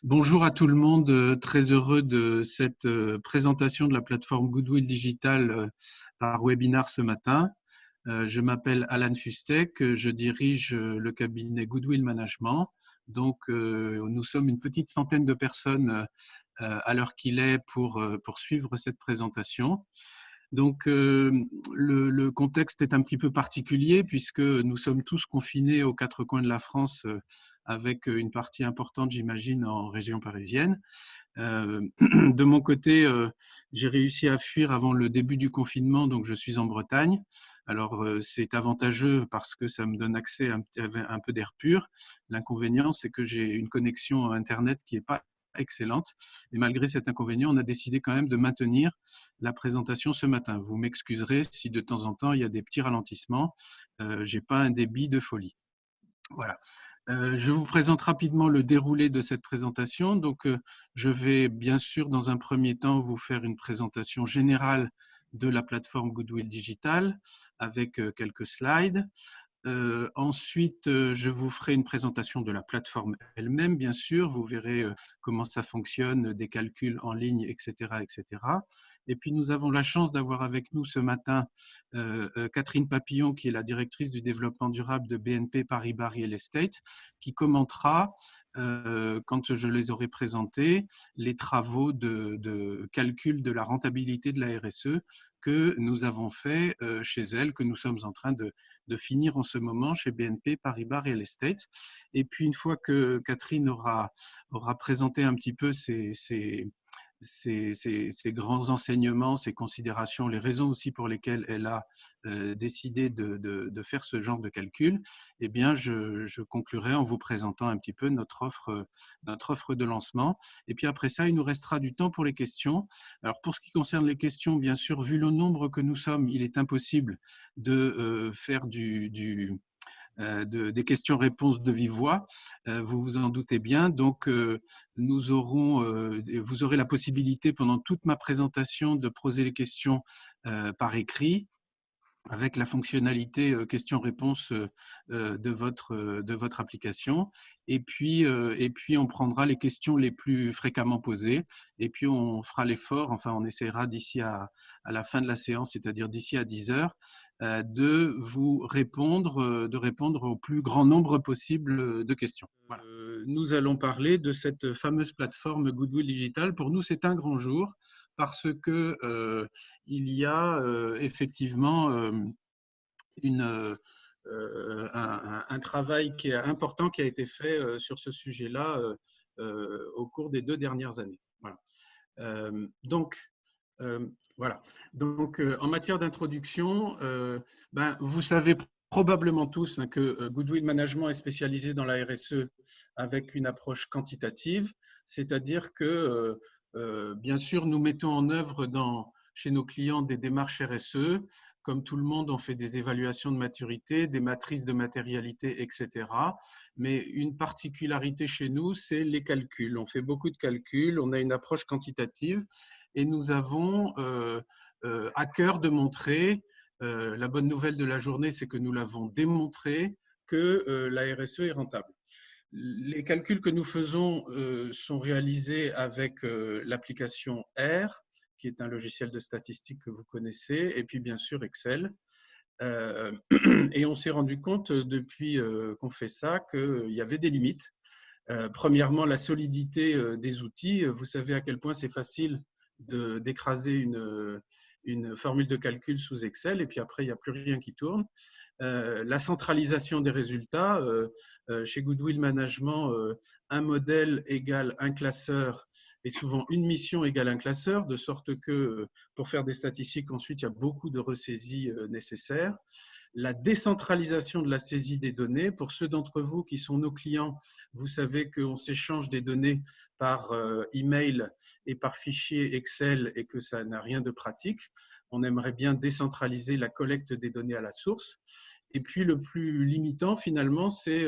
Bonjour à tout le monde. Très heureux de cette présentation de la plateforme Goodwill Digital par webinar ce matin. Je m'appelle Alan Fustek, je dirige le cabinet Goodwill Management. Nous sommes une petite centaine de personnes à l'heure qu'il est pour suivre cette présentation. Le contexte est un petit peu particulier puisque nous sommes tous confinés aux quatre coins de la France avec une partie importante, j'imagine, en région parisienne. De mon côté, j'ai réussi à fuir avant le début du confinement, donc je suis en Bretagne. Alors, c'est avantageux parce que ça me donne accès à un peu d'air pur. L'inconvénient, c'est que j'ai une connexion Internet qui n'est pas excellente. Et malgré cet inconvénient, on a décidé quand même de maintenir la présentation ce matin. Vous m'excuserez si de temps en temps, il y a des petits ralentissements. Je n'ai pas un débit de folie. Voilà. Je vous présente rapidement le déroulé de cette présentation. Je vais bien sûr, dans un premier temps, vous faire une présentation générale de la plateforme Goodwill Digital avec quelques slides. Ensuite, je vous ferai une présentation de la plateforme elle-même, bien sûr. Vous verrez comment ça fonctionne, des calculs en ligne, etc., etc. Et puis, nous avons la chance d'avoir avec nous ce matin Catherine Papillon, qui est la directrice du développement durable de BNP Paribas Real Estate, qui commentera, quand je les aurai présentés, les travaux de calcul de la rentabilité de la RSE que nous avons fait chez elle, que nous sommes en train de finir en ce moment chez BNP Paribas Real Estate. Et puis, une fois que Catherine aura présenté un petit peu ses grands enseignements, ses considérations, les raisons aussi pour lesquelles elle a décidé de faire ce genre de calcul, eh bien, je conclurai en vous présentant un petit peu notre offre de lancement. Et puis après ça, il nous restera du temps pour les questions. Alors, pour ce qui concerne les questions, bien sûr, vu le nombre que nous sommes, il est impossible de faire des questions-réponses de vive voix, vous vous en doutez bien. Vous aurez la possibilité pendant toute ma présentation de poser les questions par écrit, avec la fonctionnalité questions-réponses de votre application. Et puis, on prendra les questions les plus fréquemment posées. Et puis, on fera l'effort, enfin, on essaiera d'ici à la fin de la séance, c'est-à-dire d'ici à 10 heures, de répondre au plus grand nombre possible de questions. Voilà. Nous allons parler de cette fameuse plateforme Goodwill Digital. Pour nous, c'est un grand jour parce que il y a effectivement un travail qui est important qui a été fait sur ce sujet-là au cours des 2 dernières années. Voilà. Voilà. En matière d'introduction, vous savez probablement tous que Goodwill Management est spécialisé dans la RSE avec une approche quantitative, c'est-à-dire que, bien sûr, nous mettons en œuvre chez nos clients des démarches RSE. Comme tout le monde, on fait des évaluations de maturité, des matrices de matérialité, etc. Mais une particularité chez nous, c'est les calculs. On fait beaucoup de calculs, on a une approche quantitative et nous avons à cœur de montrer, la bonne nouvelle de la journée, c'est que nous l'avons démontré, que la RSE est rentable. Les calculs que nous faisons sont réalisés avec l'application R, qui est un logiciel de statistique que vous connaissez, et puis bien sûr Excel. Et on s'est rendu compte depuis qu'on fait ça qu'il y avait des limites. Premièrement, la solidité des outils. Vous savez à quel point c'est facile d'écraser une formule de calcul sous Excel, et puis après, il n'y a plus rien qui tourne. La centralisation des résultats. Chez Goodwill Management, un modèle égale un classeur et souvent une mission égale un classeur, de sorte que pour faire des statistiques, ensuite, il y a beaucoup de ressaisies nécessaires. La décentralisation de la saisie des données. Pour ceux d'entre vous qui sont nos clients, vous savez qu'on s'échange des données par email et par fichier Excel et que ça n'a rien de pratique. On aimerait bien décentraliser la collecte des données à la source. Et puis, le plus limitant, finalement, c'est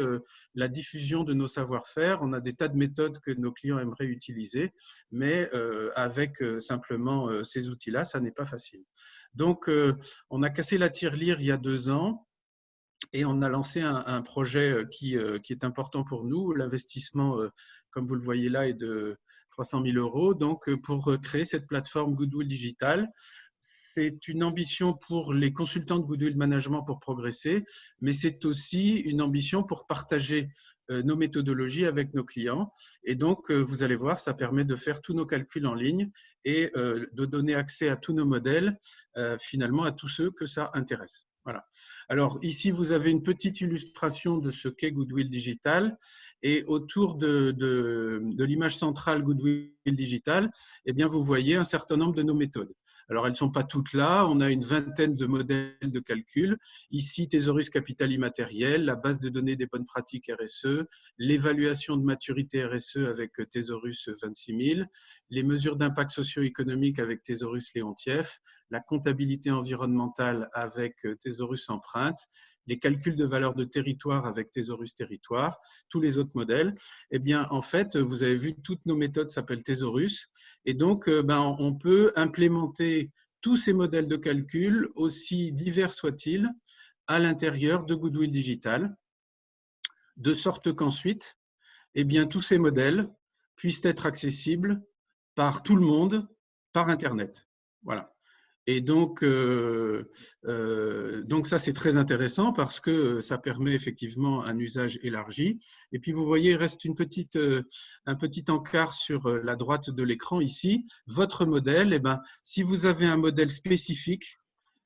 la diffusion de nos savoir-faire. On a des tas de méthodes que nos clients aimeraient utiliser, mais avec simplement ces outils-là, ça n'est pas facile. Donc, on a cassé la tirelire il y a 2 ans. Et on a lancé un projet qui est important pour nous. L'investissement, comme vous le voyez là, est de 300 000 euros. Donc, pour créer cette plateforme Goodwill Digital, c'est une ambition pour les consultants de Goodwill Management pour progresser, mais c'est aussi une ambition pour partager nos méthodologies avec nos clients. Et donc, vous allez voir, ça permet de faire tous nos calculs en ligne et de donner accès à tous nos modèles, finalement, à tous ceux que ça intéresse. Voilà. Alors ici, vous avez une petite illustration de ce qu'est Goodwill Digital. Et autour de l'image centrale Goodwill Digital, eh bien, vous voyez un certain nombre de nos méthodes. Alors, elles ne sont pas toutes là. On a une vingtaine de modèles de calcul. Ici, Thésaurus Capital Immatériel, la base de données des bonnes pratiques RSE, l'évaluation de maturité RSE avec Thésaurus 26 000, les mesures d'impact socio-économique avec Thésaurus Léontief, la comptabilité environnementale avec Thésaurus Empreinte, les calculs de valeur de territoire avec Thésaurus Territoire, tous les autres modèles. Eh bien, en fait, vous avez vu, toutes nos méthodes s'appellent Thésaurus. Et donc, on peut implémenter tous ces modèles de calcul, aussi divers soient-ils, à l'intérieur de Goodwill Digital, de sorte qu'ensuite, eh bien, tous ces modèles puissent être accessibles par tout le monde, par Internet. Voilà. Et donc ça, c'est très intéressant parce que ça permet effectivement un usage élargi. Et puis, vous voyez, il reste un petit encart sur la droite de l'écran ici. Votre modèle, eh ben, si vous avez un modèle spécifique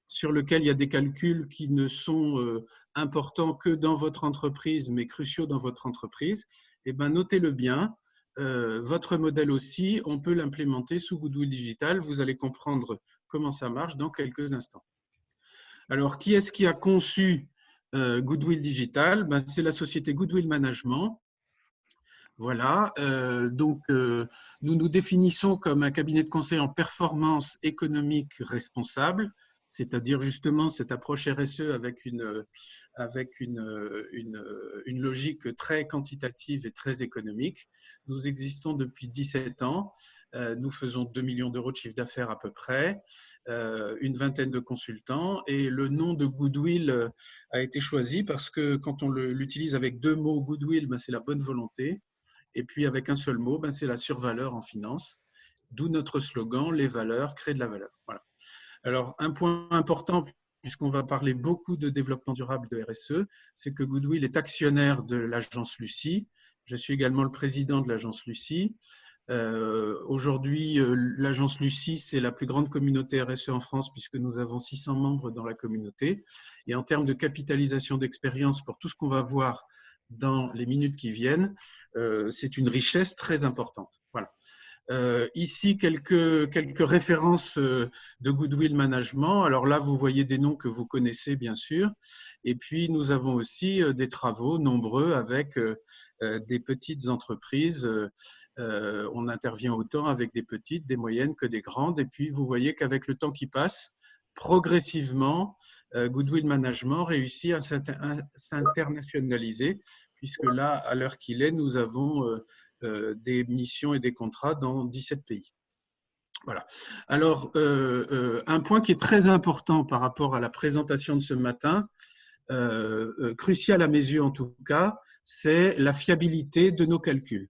sur lequel il y a des calculs qui ne sont importants que dans votre entreprise, mais cruciaux dans votre entreprise, eh ben, notez-le bien. Votre modèle aussi, on peut l'implémenter sous Goodwill Digital. Vous allez comprendre comment ça marche dans quelques instants. Alors, qui est-ce qui a conçu Goodwill Digital? Ben, c'est la société Goodwill Management. Voilà, nous nous définissons comme un cabinet de conseil en performance économique responsable, c'est-à-dire justement cette approche RSE avec une logique très quantitative et très économique. Nous existons depuis 17 ans, nous faisons 2 millions d'euros de chiffre d'affaires à peu près, une vingtaine de consultants, et le nom de Goodwill a été choisi parce que quand on l'utilise avec deux mots, Goodwill, ben, c'est la bonne volonté. Et puis, avec un seul mot, ben, c'est la survaleur en finance. D'où notre slogan, les valeurs créent de la valeur. Voilà. Alors, un point important, puisqu'on va parler beaucoup de développement durable de RSE, c'est que Goodwill est actionnaire de l'agence Lucie. Je suis également le président de l'agence Lucie. Aujourd'hui, l'agence Lucie, c'est la plus grande communauté RSE en France puisque nous avons 600 membres dans la communauté. Et en termes de capitalisation d'expérience pour tout ce qu'on va voir dans les minutes qui viennent, c'est une richesse très importante. Voilà. Ici, quelques références de Goodwill Management. Alors là, vous voyez des noms que vous connaissez, bien sûr. Et puis, nous avons aussi des travaux nombreux avec des petites entreprises. On intervient autant avec des petites, des moyennes que des grandes. Et puis, vous voyez qu'avec le temps qui passe, progressivement, Goodwill Management réussit à s'internationaliser, puisque là, à l'heure qu'il est, nous avons des missions et des contrats dans 17 pays. Voilà. Alors, un point qui est très important par rapport à la présentation de ce matin, crucial à mes yeux en tout cas, c'est la fiabilité de nos calculs.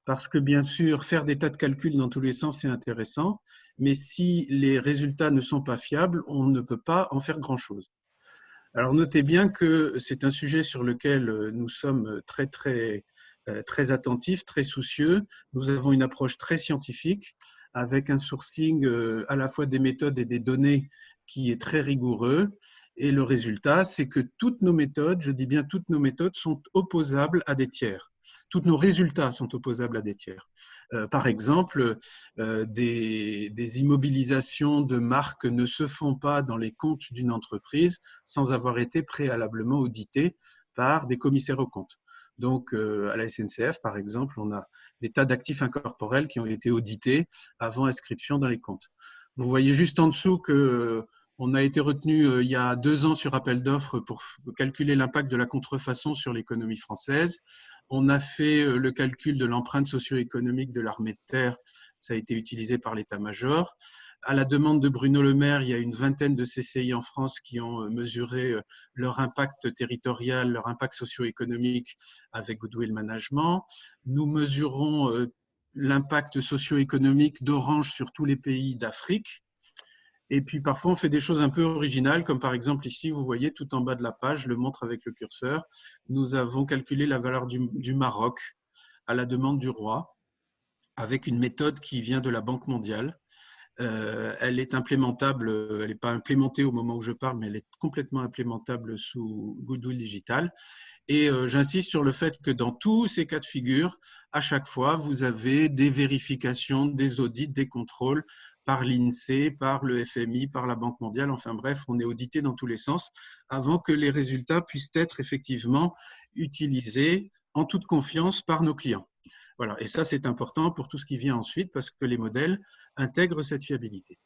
Parce que bien sûr, faire des tas de calculs dans tous les sens, c'est intéressant, mais si les résultats ne sont pas fiables, on ne peut pas en faire grand-chose. Alors, notez bien que c'est un sujet sur lequel nous sommes très attentifs, très soucieux. Nous avons une approche très scientifique avec un sourcing à la fois des méthodes et des données qui est très rigoureux. Et le résultat, c'est que toutes nos méthodes, je dis bien toutes nos méthodes, sont opposables à des tiers. Tous nos résultats sont opposables à des tiers. Par exemple, des immobilisations de marques ne se font pas dans les comptes d'une entreprise sans avoir été préalablement auditées par des commissaires aux comptes. Donc, à la SNCF, par exemple, on a des tas d'actifs incorporels qui ont été audités avant inscription dans les comptes. Vous voyez juste en dessous que on a été retenu il y a 2 ans sur appel d'offres pour calculer l'impact de la contrefaçon sur l'économie française. On a fait le calcul de l'empreinte socio-économique de l'armée de terre. Ça a été utilisé par l'état-major. À la demande de Bruno Le Maire, il y a une vingtaine de CCI en France qui ont mesuré leur impact territorial, leur impact socio-économique avec Goodwill Management. Nous mesurons l'impact socio-économique d'Orange sur tous les pays d'Afrique. Et puis parfois, on fait des choses un peu originales, comme par exemple ici, vous voyez tout en bas de la page, je le montre avec le curseur, nous avons calculé la valeur du Maroc à la demande du roi, avec une méthode qui vient de la Banque mondiale. Elle est implémentable, elle n'est pas implémentée au moment où je parle, mais elle est complètement implémentable sous Goodwill Digital. Et j'insiste sur le fait que dans tous ces cas de figure, à chaque fois, vous avez des vérifications, des audits, des contrôles par l'INSEE, par le FMI, par la Banque mondiale. Enfin bref, on est audité dans tous les sens avant que les résultats puissent être effectivement utilisés en toute confiance par nos clients. Voilà. Et ça, c'est important pour tout ce qui vient ensuite parce que les modèles intègrent cette fiabilité.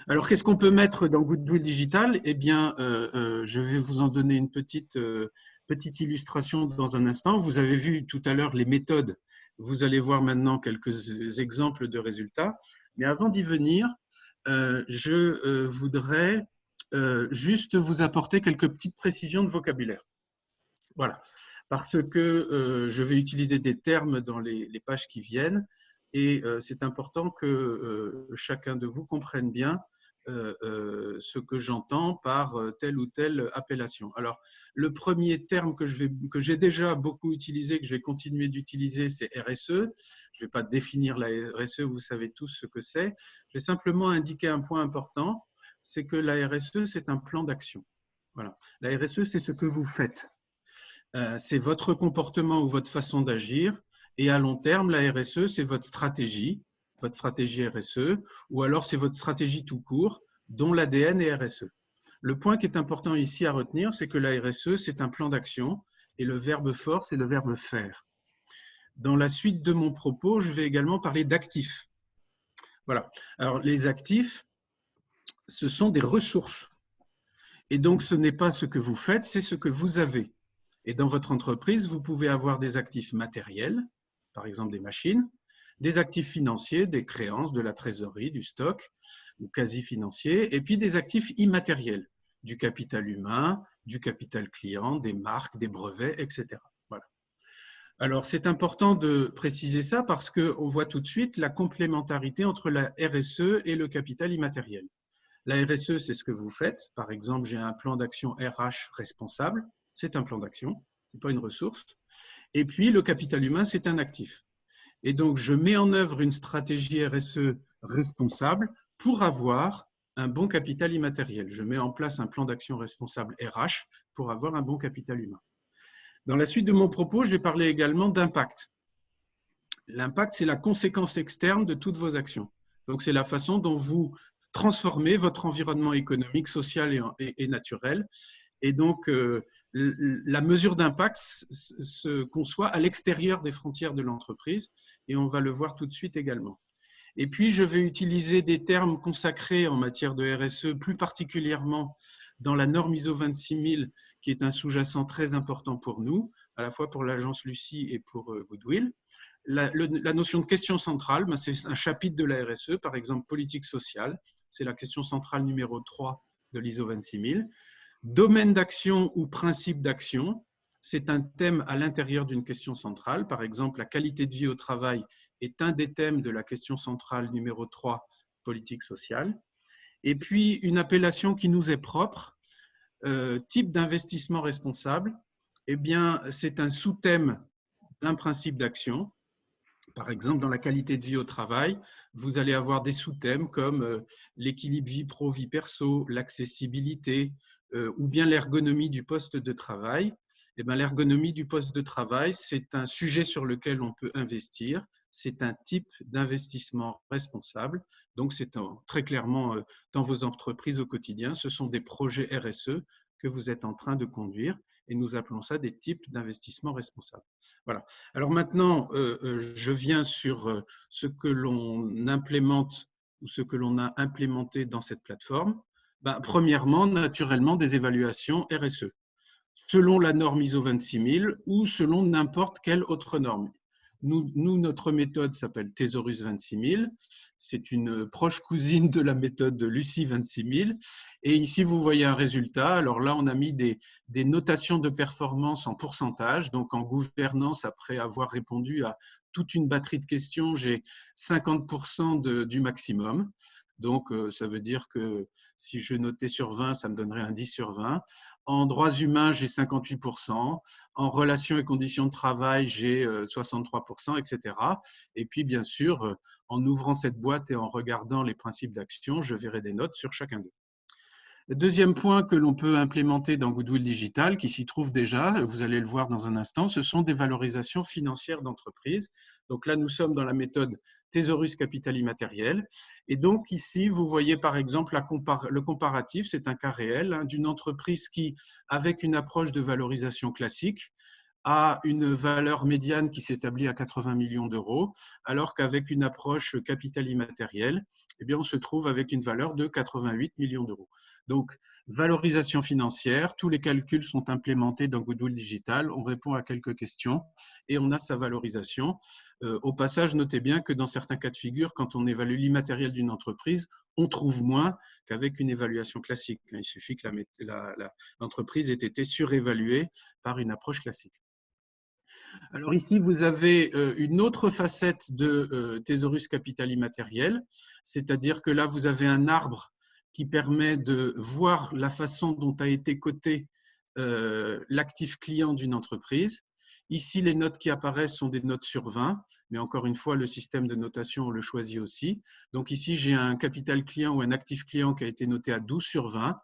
Alors, qu'est-ce qu'on peut mettre dans Goodwill Digital? Eh bien, je vais vous en donner une petite illustration dans un instant. Vous avez vu tout à l'heure les méthodes. Vous allez voir maintenant quelques exemples de résultats. Mais avant d'y venir, je voudrais juste vous apporter quelques petites précisions de vocabulaire. Voilà, parce que je vais utiliser des termes dans les pages qui viennent et c'est important que chacun de vous comprenne bien ce que j'entends par telle ou telle appellation. Alors, le premier terme que j'ai déjà beaucoup utilisé, que je vais continuer d'utiliser, c'est RSE. Je ne vais pas définir la RSE, vous savez tous ce que c'est. Je vais simplement indiquer un point important, c'est que la RSE, c'est un plan d'action. Voilà. La RSE, c'est ce que vous faites. C'est votre comportement ou votre façon d'agir. Et à long terme, la RSE, c'est votre stratégie RSE, ou alors c'est votre stratégie tout court, dont l'ADN est RSE. Le point qui est important ici à retenir, c'est que la RSE, c'est un plan d'action, et le verbe fort, c'est le verbe faire. Dans la suite de mon propos, je vais également parler d'actifs. Voilà. Alors, les actifs, ce sont des ressources. Et donc, ce n'est pas ce que vous faites, c'est ce que vous avez. Et dans votre entreprise, vous pouvez avoir des actifs matériels, par exemple des machines, des actifs financiers, des créances, de la trésorerie, du stock, ou quasi-financiers, et puis des actifs immatériels, du capital humain, du capital client, des marques, des brevets, etc. Voilà. Alors, c'est important de préciser ça parce qu'on voit tout de suite la complémentarité entre la RSE et le capital immatériel. La RSE, c'est ce que vous faites. Par exemple, j'ai un plan d'action RH responsable. C'est un plan d'action, ce n'est pas une ressource. Et puis, le capital humain, c'est un actif. Et donc, je mets en œuvre une stratégie RSE responsable pour avoir un bon capital immatériel. Je mets en place un plan d'action responsable RH pour avoir un bon capital humain. Dans la suite de mon propos, je vais parler également d'impact. L'impact, c'est la conséquence externe de toutes vos actions. Donc, c'est la façon dont vous transformez votre environnement économique, social et naturel. Et donc, la mesure d'impact se conçoit à l'extérieur des frontières de l'entreprise et on va le voir tout de suite également. Et puis, je vais utiliser des termes consacrés en matière de RSE, plus particulièrement dans la norme ISO 26000, qui est un sous-jacent très important pour nous, à la fois pour l'agence Lucie et pour Goodwill. La notion de question centrale, c'est un chapitre de la RSE, par exemple politique sociale, c'est la question centrale numéro 3 de l'ISO 26000. Domaine d'action ou principe d'action, c'est un thème à l'intérieur d'une question centrale. Par exemple, la qualité de vie au travail est un des thèmes de la question centrale numéro 3, politique sociale. Et puis, une appellation qui nous est propre, type d'investissement responsable, eh bien, c'est un sous-thème d'un principe d'action. Par exemple, dans la qualité de vie au travail, vous allez avoir des sous-thèmes comme l'équilibre vie pro-vie perso, l'accessibilité ou bien l'ergonomie du poste de travail. Eh bien, l'ergonomie du poste de travail, c'est un sujet sur lequel on peut investir. C'est un type d'investissement responsable. Donc, c'est très clairement dans vos entreprises au quotidien. Ce sont des projets RSE que vous êtes en train de conduire et nous appelons ça des types d'investissement responsables. Voilà. Alors maintenant, je viens sur ce que l'on implémente ou ce que l'on a implémenté dans cette plateforme. Premièrement, naturellement, des évaluations RSE. selon la norme ISO 26000 ou selon n'importe quelle autre norme. Notre méthode s'appelle Thesaurus 26000. C'est une proche cousine de la méthode de Lucie 26000. Et ici, vous voyez un résultat. Alors là, on a mis des notations de performance en pourcentage. Donc, en gouvernance, après avoir répondu à toute une batterie de questions, j'ai 50% du maximum. Donc, ça veut dire que si je notais sur 20, ça me donnerait un 10 sur 20. En droits humains, j'ai 58%. En relations et conditions de travail, j'ai 63%, etc. Et puis, bien sûr, en ouvrant cette boîte et en regardant les principes d'action, je verrai des notes sur chacun d'eux. Le deuxième point que l'on peut implémenter dans Goodwill Digital, qui s'y trouve déjà, vous allez le voir dans un instant, ce sont des valorisations financières d'entreprise. Donc là, nous sommes dans la méthode Thesaurus Capital Immatériel. Et donc ici, vous voyez par exemple le comparatif, c'est un cas réel, d'une entreprise qui, avec une approche de valorisation classique, a une valeur médiane qui s'établit à 80 millions d'euros, alors qu'avec une approche capital immatériel, eh bien, on se trouve avec une valeur de 88 millions d'euros. Donc, valorisation financière, tous les calculs sont implémentés dans Goodwill Digital, on répond à quelques questions et on a sa valorisation. Au passage, notez bien que dans certains cas de figure, quand on évalue l'immatériel d'une entreprise, on trouve moins qu'avec une évaluation classique. Il suffit que l'entreprise ait été surévaluée par une approche classique. Alors ici, vous avez une autre facette de Thesaurus Capital Immatériel, c'est-à-dire que là, vous avez un arbre qui permet de voir la façon dont a été coté l'actif client d'une entreprise. Ici, les notes qui apparaissent sont des notes sur 20, mais encore une fois, le système de notation, on le choisit aussi. Donc ici, j'ai un capital client ou un actif client qui a été noté à 12 sur 20.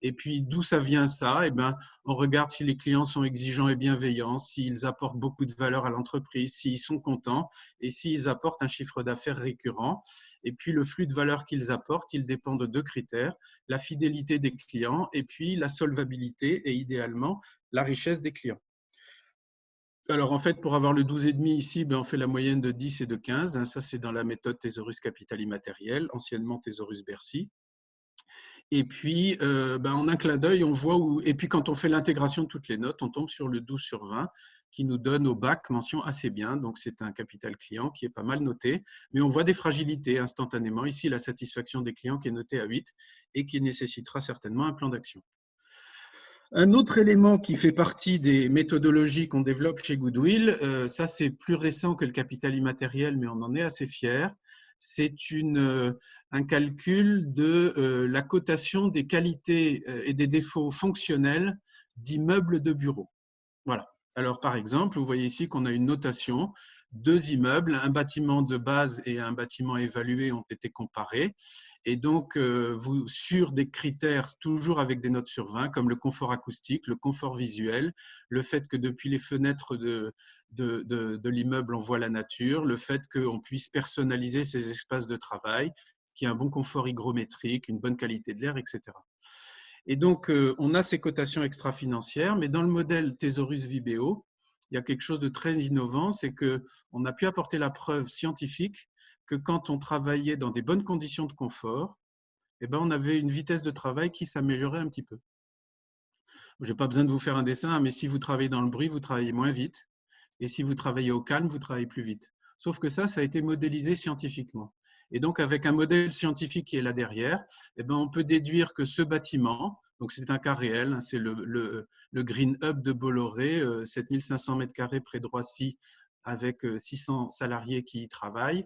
Et puis, d'où ça vient ça? Eh bien, on regarde si les clients sont exigeants et bienveillants, s'ils apportent beaucoup de valeur à l'entreprise, s'ils sont contents et s'ils apportent un chiffre d'affaires récurrent. Et puis, le flux de valeur qu'ils apportent, il dépend de deux critères, la fidélité des clients et puis la solvabilité et idéalement la richesse des clients. Alors, en fait, pour avoir le 12,5 ici, on fait la moyenne de 10 et de 15. Ça, c'est dans la méthode Thesaurus Capital Immatériel, anciennement Thesaurus Bercy. Et puis, en un clin d'œil, on voit où… Et puis, quand on fait l'intégration de toutes les notes, on tombe sur le 12 sur 20 qui nous donne au bac mention assez bien. Donc, c'est un capital client qui est pas mal noté. Mais on voit des fragilités instantanément. Ici, la satisfaction des clients qui est notée à 8 et qui nécessitera certainement un plan d'action. Un autre élément qui fait partie des méthodologies qu'on développe chez Goodwill, ça c'est plus récent que le capital immatériel, mais on en est assez fiers, c'est un calcul de la cotation des qualités et des défauts fonctionnels d'immeubles de bureaux. Voilà. Alors par exemple, vous voyez ici qu'on a une notation, deux immeubles, un bâtiment de base et un bâtiment évalué ont été comparés. Et donc, sur des critères toujours avec des notes sur 20, comme le confort acoustique, le confort visuel, le fait que depuis les fenêtres de l'immeuble, on voit la nature, le fait qu'on puisse personnaliser ses espaces de travail, qu'il y ait un bon confort hygrométrique, une bonne qualité de l'air, etc. Et donc, on a ces cotations extra-financières, mais dans le modèle Thesaurus Vibeo, il y a quelque chose de très innovant, c'est qu'on a pu apporter la preuve scientifique que quand on travaillait dans des bonnes conditions de confort, on avait une vitesse de travail qui s'améliorait un petit peu. Je n'ai pas besoin de vous faire un dessin, mais si vous travaillez dans le bruit, vous travaillez moins vite. Et si vous travaillez au calme, vous travaillez plus vite. Sauf que ça a été modélisé scientifiquement. Et donc, avec un modèle scientifique qui est là derrière, on peut déduire que ce bâtiment, donc c'est un cas réel, c'est le Green Hub de Bolloré, 7500 m² près de Roissy, avec 600 salariés qui y travaillent,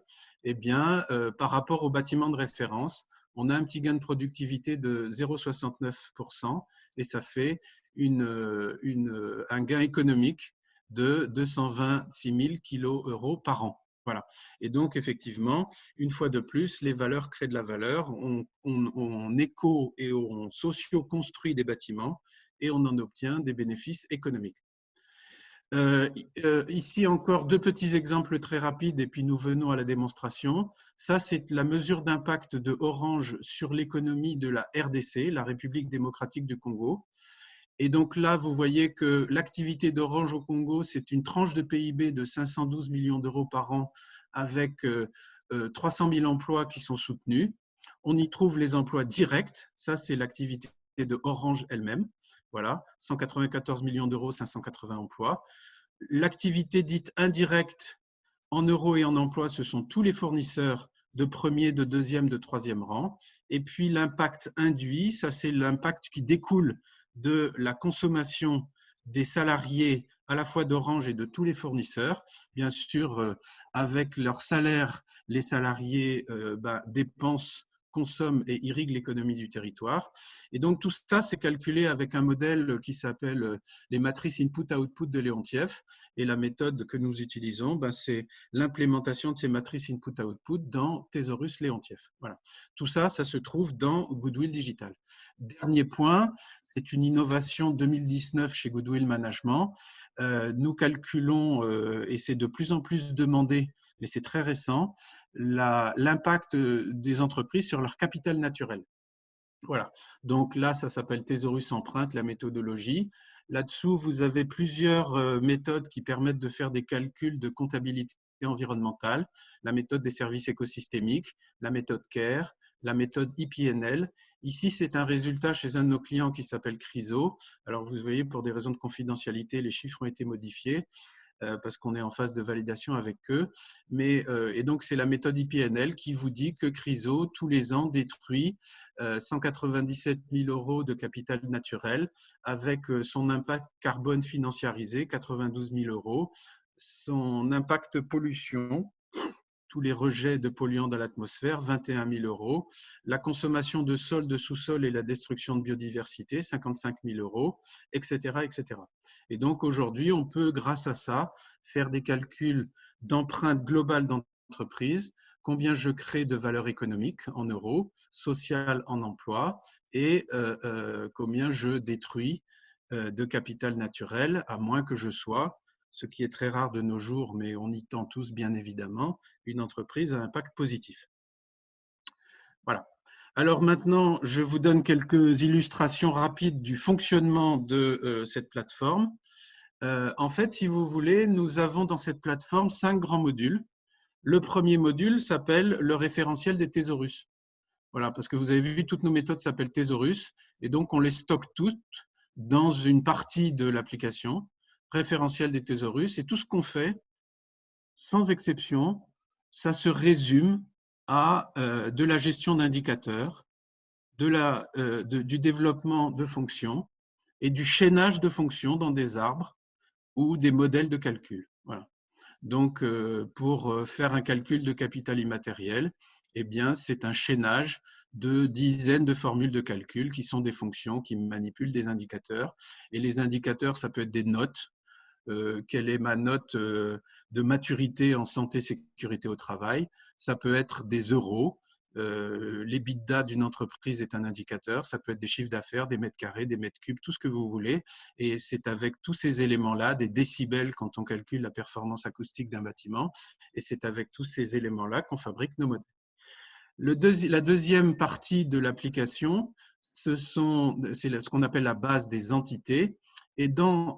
par rapport au bâtiment de référence, on a un petit gain de productivité de 0,69% et ça fait un gain économique de 226 000 kilo-euros par an. Voilà. Et donc, effectivement, une fois de plus, les valeurs créent de la valeur. On éco et on socio-construit des bâtiments et on en obtient des bénéfices économiques. Ici encore deux petits exemples très rapides et puis nous venons à la démonstration. Ça, c'est la mesure d'impact de Orange sur l'économie de la RDC, la République démocratique du Congo. Et donc là, vous voyez que l'activité d'Orange au Congo, c'est une tranche de PIB de 512 millions d'euros par an avec 300 000 emplois qui sont soutenus. On y trouve les emplois directs, ça c'est l'activité de Orange elle-même. Voilà, 194 millions d'euros, 580 emplois. L'activité dite indirecte en euros et en emplois, ce sont tous les fournisseurs de premier, de deuxième, de troisième rang. Et puis l'impact induit, ça c'est l'impact qui découle de la consommation des salariés à la fois d'Orange et de tous les fournisseurs. Bien sûr, avec leur salaire, les salariés dépensent, consomment et irriguent l'économie du territoire. Et donc tout ça, c'est calculé avec un modèle qui s'appelle les matrices input-output de Leontief. Et la méthode que nous utilisons, c'est l'implémentation de ces matrices input-output dans Thesaurus Leontief. Voilà. Tout ça, ça se trouve dans Goodwill Digital. Dernier point, c'est une innovation 2019 chez Goodwill Management. Nous calculons, et c'est de plus en plus demandé, mais c'est très récent, l'impact des entreprises sur leur capital naturel. Voilà, donc là, ça s'appelle Thesaurus Empreinte, la méthodologie. Là-dessous, vous avez plusieurs méthodes qui permettent de faire des calculs de comptabilité environnementale, la méthode des services écosystémiques, la méthode CARE, la méthode IPNL. Ici, c'est un résultat chez un de nos clients qui s'appelle Chryso. Alors, vous voyez, pour des raisons de confidentialité, les chiffres ont été modifiés parce qu'on est en phase de validation avec eux. Et donc, c'est la méthode IPNL qui vous dit que Chryso, tous les ans, détruit 197 000 euros de capital naturel avec son impact carbone financiarisé, 92 000 euros, son impact pollution, tous les rejets de polluants dans l'atmosphère, 21 000 euros. La consommation de sol, de sous-sol et la destruction de biodiversité, 55 000 euros, etc., etc. Et donc aujourd'hui, on peut, grâce à ça, faire des calculs d'empreinte globale d'entreprise, combien je crée de valeur économique en euros, sociale en emploi, et combien je détruis de capital naturel, à moins que je sois, ce qui est très rare de nos jours, mais on y tend tous bien évidemment, une entreprise à impact positif. Voilà. Alors maintenant, je vous donne quelques illustrations rapides du fonctionnement de cette plateforme. En fait, si vous voulez, nous avons dans cette plateforme 5 grands modules. Le premier module s'appelle le référentiel des thésaurus. Voilà, parce que vous avez vu, toutes nos méthodes s'appellent thésaurus, et donc on les stocke toutes dans une partie de l'application, référentiel des thésaurus, et tout ce qu'on fait, sans exception, ça se résume à de la gestion d'indicateurs, du développement de fonctions et du chaînage de fonctions dans des arbres ou des modèles de calcul. Voilà. Donc, pour faire un calcul de capital immatériel, eh bien, c'est un chaînage de dizaines de formules de calcul qui sont des fonctions qui manipulent des indicateurs. Et les indicateurs, ça peut être des notes. Quelle est ma note de maturité en santé, sécurité au travail. Ça peut être des euros. L'EBITDA d'une entreprise est un indicateur. Ça peut être des chiffres d'affaires, des mètres carrés, des mètres cubes, tout ce que vous voulez. Et c'est avec tous ces éléments-là, des décibels quand on calcule la performance acoustique d'un bâtiment. Et c'est avec tous ces éléments-là qu'on fabrique nos modèles. La deuxième partie de l'application, c'est ce qu'on appelle la base des entités. Et dans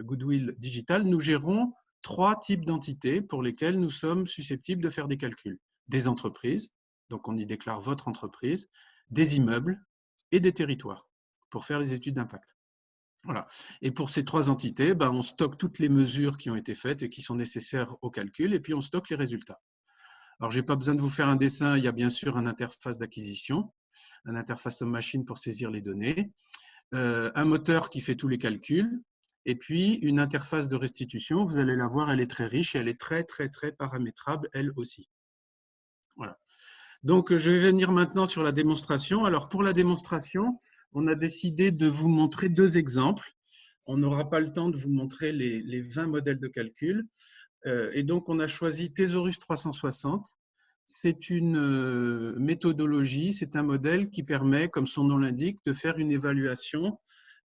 Goodwill Digital, nous gérons 3 types d'entités pour lesquelles nous sommes susceptibles de faire des calculs. Des entreprises, donc on y déclare votre entreprise, des immeubles et des territoires pour faire les études d'impact. Voilà. Et pour ces 3 entités, on stocke toutes les mesures qui ont été faites et qui sont nécessaires au calcul, et puis on stocke les résultats. Alors, je n'ai pas besoin de vous faire un dessin, il y a bien sûr une interface d'acquisition, une interface homme-machine pour saisir les données, un moteur qui fait tous les calculs, et puis une interface de restitution. Vous allez la voir, elle est très riche et elle est très, très, très paramétrable, elle aussi. Voilà. Donc, je vais venir maintenant sur la démonstration. Alors, pour la démonstration, on a décidé de vous montrer 2 exemples. On n'aura pas le temps de vous montrer les 20 modèles de calcul. Et donc, on a choisi Thesaurus 360. C'est une méthodologie, c'est un modèle qui permet, comme son nom l'indique, de faire une évaluation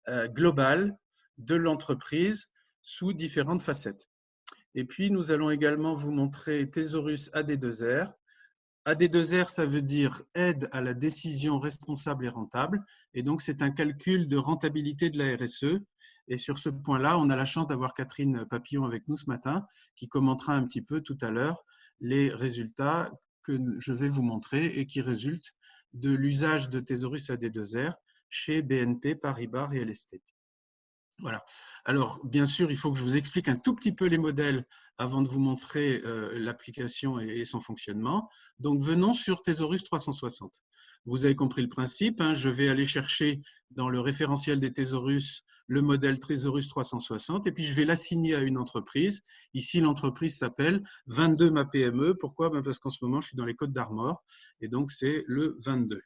globale de l'entreprise sous différentes facettes. Et puis, nous allons également vous montrer Thesaurus AD2R. AD2R, ça veut dire aide à la décision responsable et rentable. Et donc, c'est un calcul de rentabilité de la RSE. Et sur ce point-là, on a la chance d'avoir Catherine Papillon avec nous ce matin, qui commentera un petit peu tout à l'heure les résultats que je vais vous montrer et qui résultent de l'usage de Thesaurus AD2R chez BNP Paribas Real Estate. Voilà. Alors, bien sûr, il faut que je vous explique un tout petit peu les modèles avant de vous montrer l'application et son fonctionnement. Donc, venons sur Thésaurus 360. Vous avez compris le principe, hein, je vais aller chercher dans le référentiel des Thésaurus le modèle Thésaurus 360 et puis je vais l'assigner à une entreprise. Ici, l'entreprise s'appelle 22 ma PME. Pourquoi? Parce qu'en ce moment, je suis dans les Côtes d'Armor et donc c'est le 22.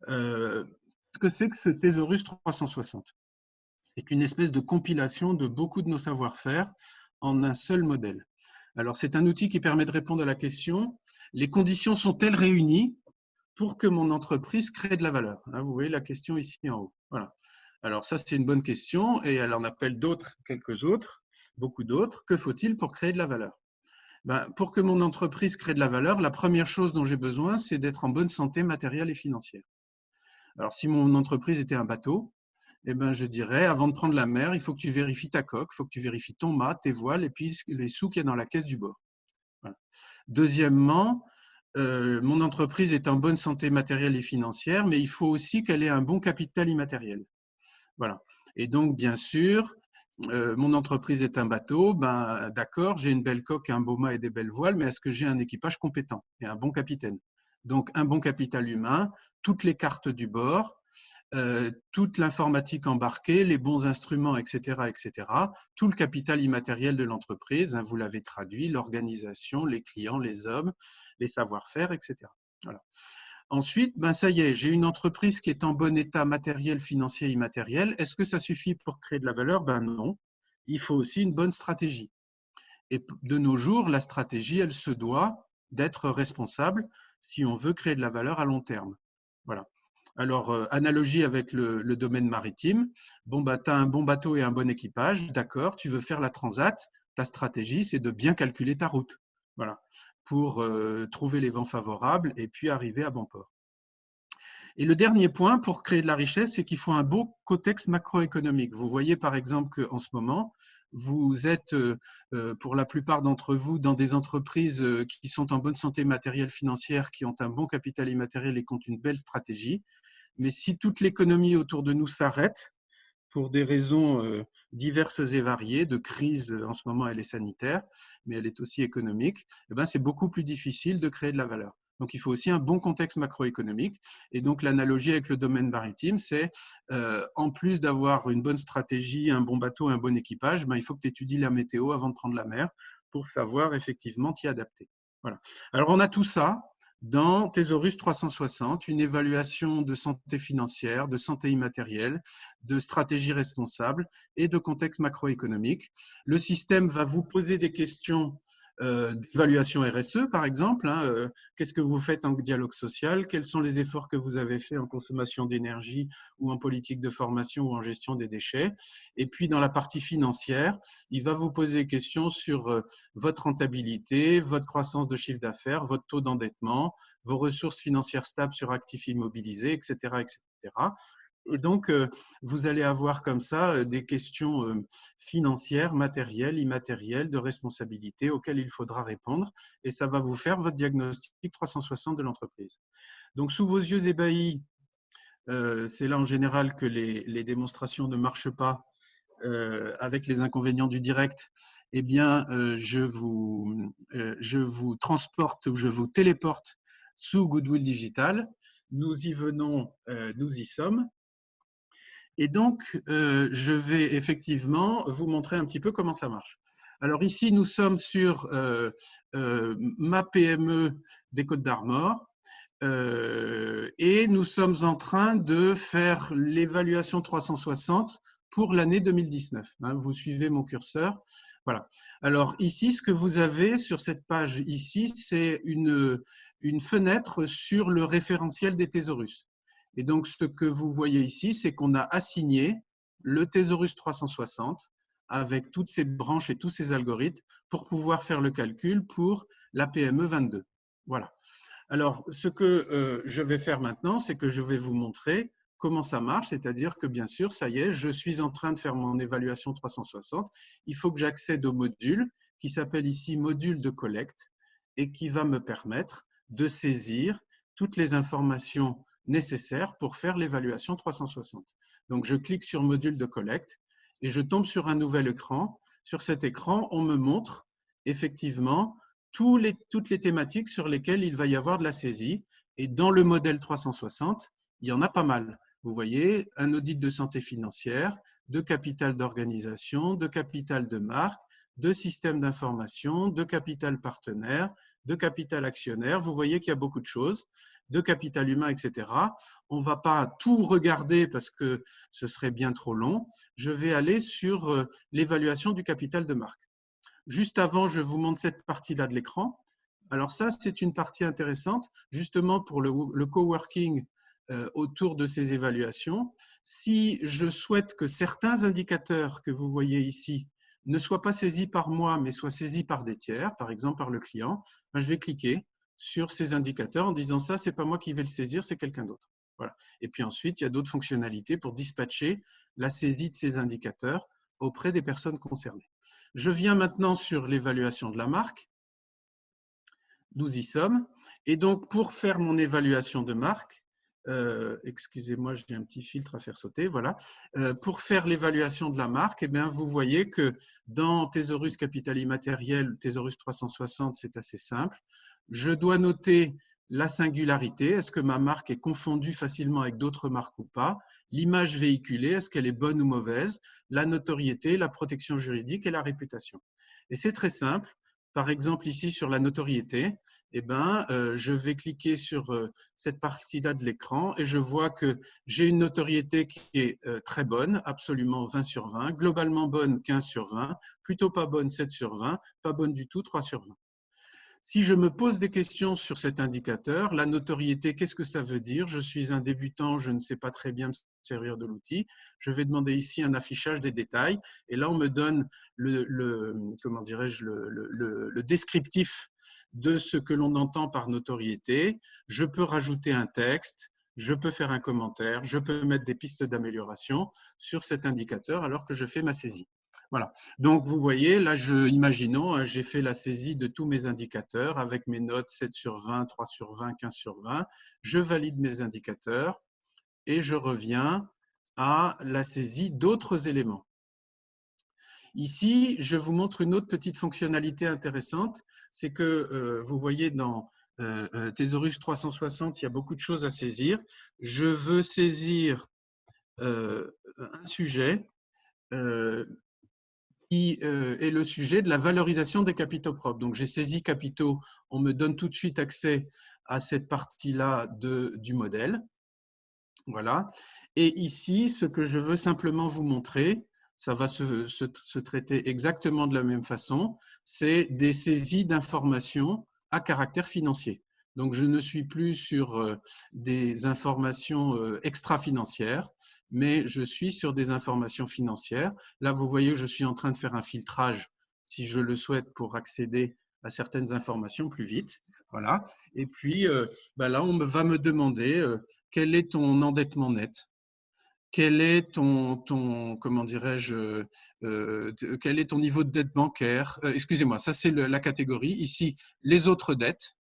Qu'est-ce que c'est que ce Thésaurus 360? C'est une espèce de compilation de beaucoup de nos savoir-faire en un seul modèle. Alors, c'est un outil qui permet de répondre à la question, les conditions sont-elles réunies pour que mon entreprise crée de la valeur? Vous voyez la question ici en haut. Voilà. Alors, ça, c'est une bonne question et elle en appelle d'autres, quelques autres, beaucoup d'autres. Que faut-il pour créer de la valeur? Pour que mon entreprise crée de la valeur, la première chose dont j'ai besoin, c'est d'être en bonne santé matérielle et financière. Alors, si mon entreprise était un bateau, eh ben, je dirais, avant de prendre la mer, il faut que tu vérifies ta coque, il faut que tu vérifies ton mât, tes voiles et puis les sous qu'il y a dans la caisse du bord. Voilà. Deuxièmement, mon entreprise est en bonne santé matérielle et financière, mais il faut aussi qu'elle ait un bon capital immatériel. Voilà. Et donc, bien sûr, mon entreprise est un bateau, d'accord, j'ai une belle coque, un beau mât et des belles voiles, mais est-ce que j'ai un équipage compétent et un bon capitaine? Donc, un bon capital humain, toutes les cartes du bord, toute l'informatique embarquée, les bons instruments, etc., etc., tout le capital immatériel de l'entreprise, hein, vous l'avez traduit, l'organisation, les clients, les hommes, les savoir-faire, etc. Voilà. Ensuite, ça y est, j'ai une entreprise qui est en bon état matériel, financier, immatériel. Est-ce que ça suffit pour créer de la valeur? Non. Il faut aussi une bonne stratégie. Et de nos jours, la stratégie, elle se doit d'être responsable si on veut créer de la valeur à long terme. Voilà. Alors, analogie avec le domaine maritime. Bon, tu as un bon bateau et un bon équipage, d'accord, tu veux faire la transat, ta stratégie, c'est de bien calculer ta route. Voilà, pour trouver les vents favorables et puis arriver à bon port. Et le dernier point pour créer de la richesse, c'est qu'il faut un beau contexte macroéconomique. Vous voyez par exemple qu'en ce moment, vous êtes, pour la plupart d'entre vous, dans des entreprises qui sont en bonne santé matérielle financière, qui ont un bon capital immatériel et qui ont une belle stratégie. Mais si toute l'économie autour de nous s'arrête, pour des raisons diverses et variées, de crise, en ce moment elle est sanitaire, mais elle est aussi économique, c'est beaucoup plus difficile de créer de la valeur. Donc il faut aussi un bon contexte macroéconomique. Et donc l'analogie avec le domaine maritime, c'est en plus d'avoir une bonne stratégie, un bon bateau, un bon équipage, il faut que tu étudies la météo avant de prendre la mer pour savoir effectivement t'y adapter. Voilà. Alors on a tout ça dans Thésaurus 360, une évaluation de santé financière, de santé immatérielle, de stratégie responsable et de contexte macroéconomique. Le système va vous poser des questions d'évaluation RSE, par exemple. Qu'est-ce que vous faites en dialogue social? Quels sont les efforts que vous avez faits en consommation d'énergie ou en politique de formation ou en gestion des déchets? Et puis, dans la partie financière, il va vous poser des questions sur votre rentabilité, votre croissance de chiffre d'affaires, votre taux d'endettement, vos ressources financières stables sur actifs immobilisés, etc., etc. Et donc, vous allez avoir comme ça des questions financières, matérielles, immatérielles, de responsabilité auxquelles il faudra répondre. Et ça va vous faire votre diagnostic 360 de l'entreprise. Donc, sous vos yeux ébahis, c'est là en général que les démonstrations ne marchent pas avec les inconvénients du direct. Eh bien, je vous transporte ou je vous téléporte sous Goodwill Digital. Nous y venons, nous y sommes. Et donc, je vais effectivement vous montrer un petit peu comment ça marche. Alors ici, nous sommes sur ma PME des Côtes d'Armor et nous sommes en train de faire l'évaluation 360 pour l'année 2019. Vous suivez mon curseur. Voilà. Alors ici, ce que vous avez sur cette page ici, c'est une fenêtre sur le référentiel des thésaurus. Et donc, ce que vous voyez ici, c'est qu'on a assigné le Thésaurus 360 avec toutes ces branches et tous ces algorithmes pour pouvoir faire le calcul pour la PME 22. Voilà. Alors, ce que je vais faire maintenant, c'est que je vais vous montrer comment ça marche, c'est-à-dire que bien sûr, ça y est, je suis en train de faire mon évaluation 360. Il faut que j'accède au module qui s'appelle ici module de collecte et qui va me permettre de saisir toutes les informations nécessaires pour faire l'évaluation 360. Donc, je clique sur module de collecte et je tombe sur un nouvel écran. Sur cet écran, on me montre effectivement toutes les thématiques sur lesquelles il va y avoir de la saisie. Et dans le modèle 360, il y en a pas mal. Vous voyez, un audit de santé financière, de capital d'organisation, de capital de marque, de système d'information, de capital partenaire, de capital actionnaire. Vous voyez qu'il y a beaucoup de choses, de capital humain, etc. On ne va pas tout regarder parce que ce serait bien trop long. Je vais aller sur l'évaluation du capital de marque. Juste avant, je vous montre cette partie-là de l'écran. Alors ça, c'est une partie intéressante, justement pour le coworking autour de ces évaluations. Si je souhaite que certains indicateurs que vous voyez ici ne soient pas saisis par moi, mais soient saisis par des tiers, par exemple par le client, je vais cliquer sur ces indicateurs en disant ça, c'est pas moi qui vais le saisir, c'est quelqu'un d'autre. Voilà. Et puis ensuite, il y a d'autres fonctionnalités pour dispatcher la saisie de ces indicateurs auprès des personnes concernées. Je viens maintenant sur l'évaluation de la marque. Nous y sommes. Et donc, pour faire mon évaluation de marque, excusez-moi, j'ai un petit filtre à faire sauter, voilà. Pour faire l'évaluation de la marque, eh bien, vous voyez que dans Thésaurus Capital Immatériel, Thésaurus 360, c'est assez simple. Je dois noter la singularité, est-ce que ma marque est confondue facilement avec d'autres marques ou pas, l'image véhiculée, est-ce qu'elle est bonne ou mauvaise, la notoriété, la protection juridique et la réputation. Et c'est très simple. Par exemple, ici, sur la notoriété, eh ben, je vais cliquer sur cette partie-là de l'écran et je vois que j'ai une notoriété qui est très bonne, absolument 20 sur 20, globalement bonne 15 sur 20, plutôt pas bonne 7 sur 20, pas bonne du tout 3 sur 20. Si je me pose des questions sur cet indicateur, la notoriété, qu'est-ce que ça veut dire? Je suis un débutant, je ne sais pas très bien me servir de l'outil. Je vais demander ici un affichage des détails. Et là, on me donne comment dirais-je, le descriptif de ce que l'on entend par notoriété. Je peux rajouter un texte, je peux faire un commentaire, je peux mettre des pistes d'amélioration sur cet indicateur alors que je fais ma saisie. Voilà. Donc, vous voyez, là, imaginons, j'ai fait la saisie de tous mes indicateurs avec mes notes 7 sur 20, 3 sur 20, 15 sur 20. Je valide mes indicateurs et je reviens à la saisie d'autres éléments. Ici, je vous montre une autre petite fonctionnalité intéressante. C'est que vous voyez dans Thésaurus 360, il y a beaucoup de choses à saisir. Je veux saisir un sujet qui est le sujet de la valorisation des capitaux propres. Donc, j'ai saisi capitaux, on me donne tout de suite accès à cette partie-là du modèle. Voilà. Et ici, ce que je veux simplement vous montrer, ça va se traiter exactement de la même façon, c'est des saisies d'informations à caractère financier. Donc, je ne suis plus sur des informations extra-financières, mais je suis sur des informations financières. Là, vous voyez, je suis en train de faire un filtrage, si je le souhaite, pour accéder à certaines informations plus vite. Voilà. Et puis, là, on va me demander quel est ton endettement net, quel est comment dirais-je, quel est ton niveau de dette bancaire. Excusez-moi, ça c'est la catégorie. Ici, les autres dettes,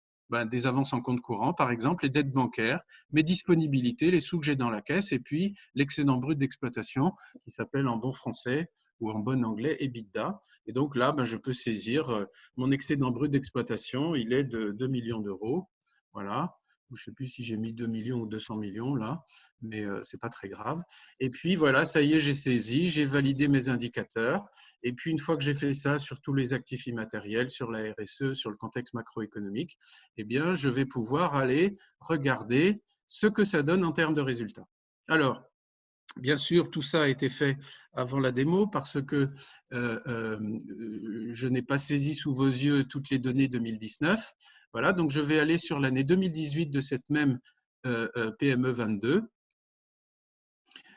des avances en compte courant, par exemple, les dettes bancaires, mes disponibilités, les sous que j'ai dans la caisse, et puis l'excédent brut d'exploitation, qui s'appelle en bon français ou en bon anglais EBITDA. Et donc là, je peux saisir mon excédent brut d'exploitation, il est de 2 millions d'euros. Voilà. Je ne sais plus si j'ai mis 2 millions ou 200 millions là, mais ce n'est pas très grave. Et puis voilà, ça y est, j'ai saisi, j'ai validé mes indicateurs. Et puis une fois que j'ai fait ça sur tous les actifs immatériels, sur la RSE, sur le contexte macroéconomique, eh bien, je vais pouvoir aller regarder ce que ça donne en termes de résultats. Alors, bien sûr, tout ça a été fait avant la démo parce que je n'ai pas saisi sous vos yeux toutes les données 2019. Voilà, donc je vais aller sur l'année 2018 de cette même PME 22.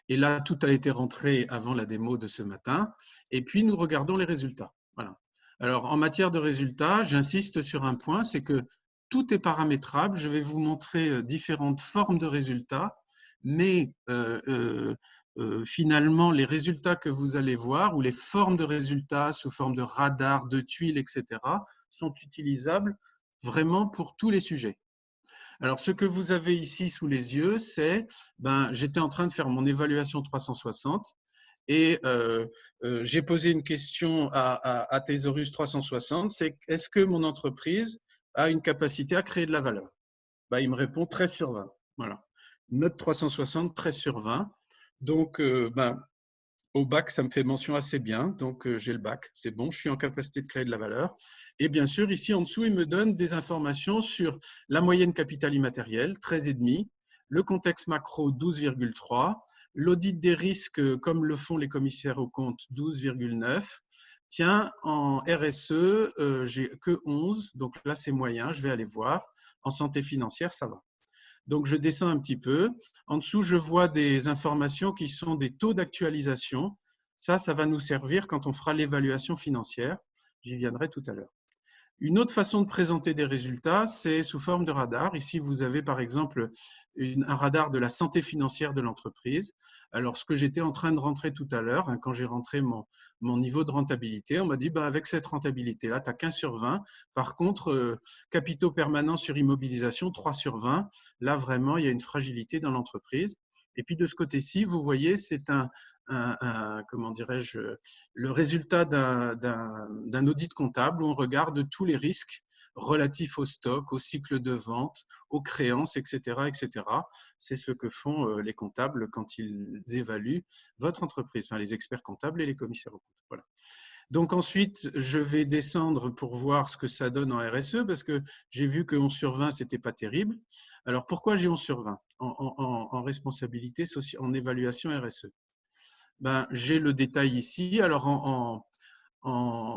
Et là, tout a été rentré avant la démo de ce matin. Et puis, nous regardons les résultats. Voilà. Alors, en matière de résultats, j'insiste sur un point, c'est que tout est paramétrable. Je vais vous montrer différentes formes de résultats, mais finalement, les résultats que vous allez voir, ou les formes de résultats sous forme de radar, de tuiles, etc., sont utilisables vraiment pour tous les sujets. Alors, ce que vous avez ici sous les yeux, c'est, j'étais en train de faire mon évaluation 360 et j'ai posé une question à Thesaurus 360, c'est est-ce que mon entreprise a une capacité à créer de la valeur? Il me répond 13 sur 20. Voilà. Note 360, 13 sur 20. Donc, au bac, ça me fait mention assez bien. Donc, j'ai le bac, c'est bon, je suis en capacité de créer de la valeur. Et bien sûr, ici en dessous, il me donne des informations sur la moyenne capital immatériel, 13,5, le contexte macro, 12,3, l'audit des risques, comme le font les commissaires aux comptes, 12,9. Tiens, en RSE, j'ai que 11, donc là, c'est moyen, je vais aller voir. En santé financière, ça va. Donc, je descends un petit peu. En dessous, je vois des informations qui sont des taux d'actualisation. Ça va nous servir quand on fera l'évaluation financière. J'y viendrai tout à l'heure. Une autre façon de présenter des résultats, c'est sous forme de radar. Ici, vous avez par exemple un radar de la santé financière de l'entreprise. Alors, ce que j'étais en train de rentrer tout à l'heure, quand j'ai rentré mon niveau de rentabilité, on m'a dit, avec cette rentabilité-là, tu as 15 sur 20. Par contre, capitaux permanents sur immobilisation, 3 sur 20. Là, vraiment, il y a une fragilité dans l'entreprise. Et puis, de ce côté-ci, vous voyez, c'est comment dirais-je, le résultat d'un audit comptable où on regarde tous les risques relatifs au stock, au cycle de vente, aux créances, etc., etc. C'est ce que font les comptables quand ils évaluent votre entreprise, enfin les experts comptables et les commissaires aux comptes. Voilà. Donc ensuite, je vais descendre pour voir ce que ça donne en RSE parce que j'ai vu que 11 sur 20, ce n'était pas terrible. Alors pourquoi j'ai 11 sur 20 en responsabilité sociale, en évaluation RSE? J'ai le détail ici. Alors en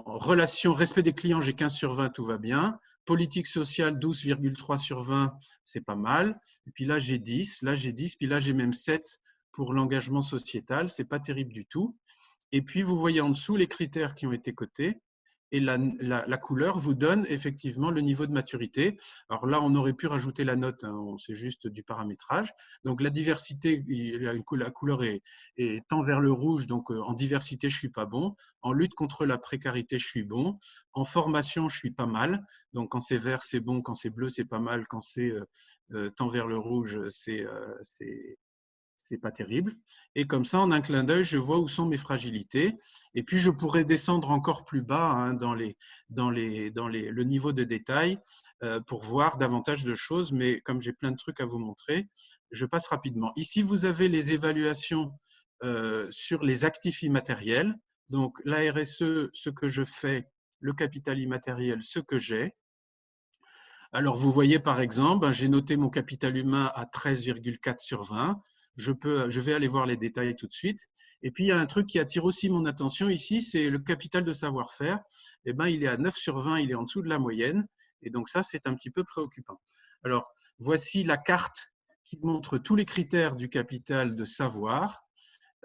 relation, respect des clients, j'ai 15 sur 20, tout va bien. Politique sociale, 12,3 sur 20, c'est pas mal. Et puis là, j'ai 10, puis là, j'ai même 7 pour l'engagement sociétal, c'est pas terrible du tout. Et puis, vous voyez en dessous les critères qui ont été cotés. Et la couleur vous donne effectivement le niveau de maturité. Alors là, on aurait pu rajouter la note, hein, c'est juste du paramétrage. Donc la diversité, la couleur est tend vers le rouge, donc en diversité, je ne suis pas bon. En lutte contre la précarité, je suis bon. En formation, je suis pas mal. Donc quand c'est vert, c'est bon. Quand c'est bleu, c'est pas mal. Quand c'est tend vers le rouge, c'est pas terrible. Et comme ça, en un clin d'œil, je vois où sont mes fragilités. Et puis, je pourrais descendre encore plus bas hein, dans le niveau de détail pour voir davantage de choses. Mais comme j'ai plein de trucs à vous montrer, je passe rapidement. Ici, vous avez les évaluations sur les actifs immatériels. Donc, la RSE, ce que je fais, le capital immatériel, ce que j'ai. Alors, vous voyez par exemple, j'ai noté mon capital humain à 13,4 sur 20. Je vais aller voir les détails tout de suite. Et puis, il y a un truc qui attire aussi mon attention ici, c'est le capital de savoir-faire. Il est à 9 sur 20, il est en dessous de la moyenne. Et donc, ça, c'est un petit peu préoccupant. Alors, voici la carte qui montre tous les critères du capital de savoir.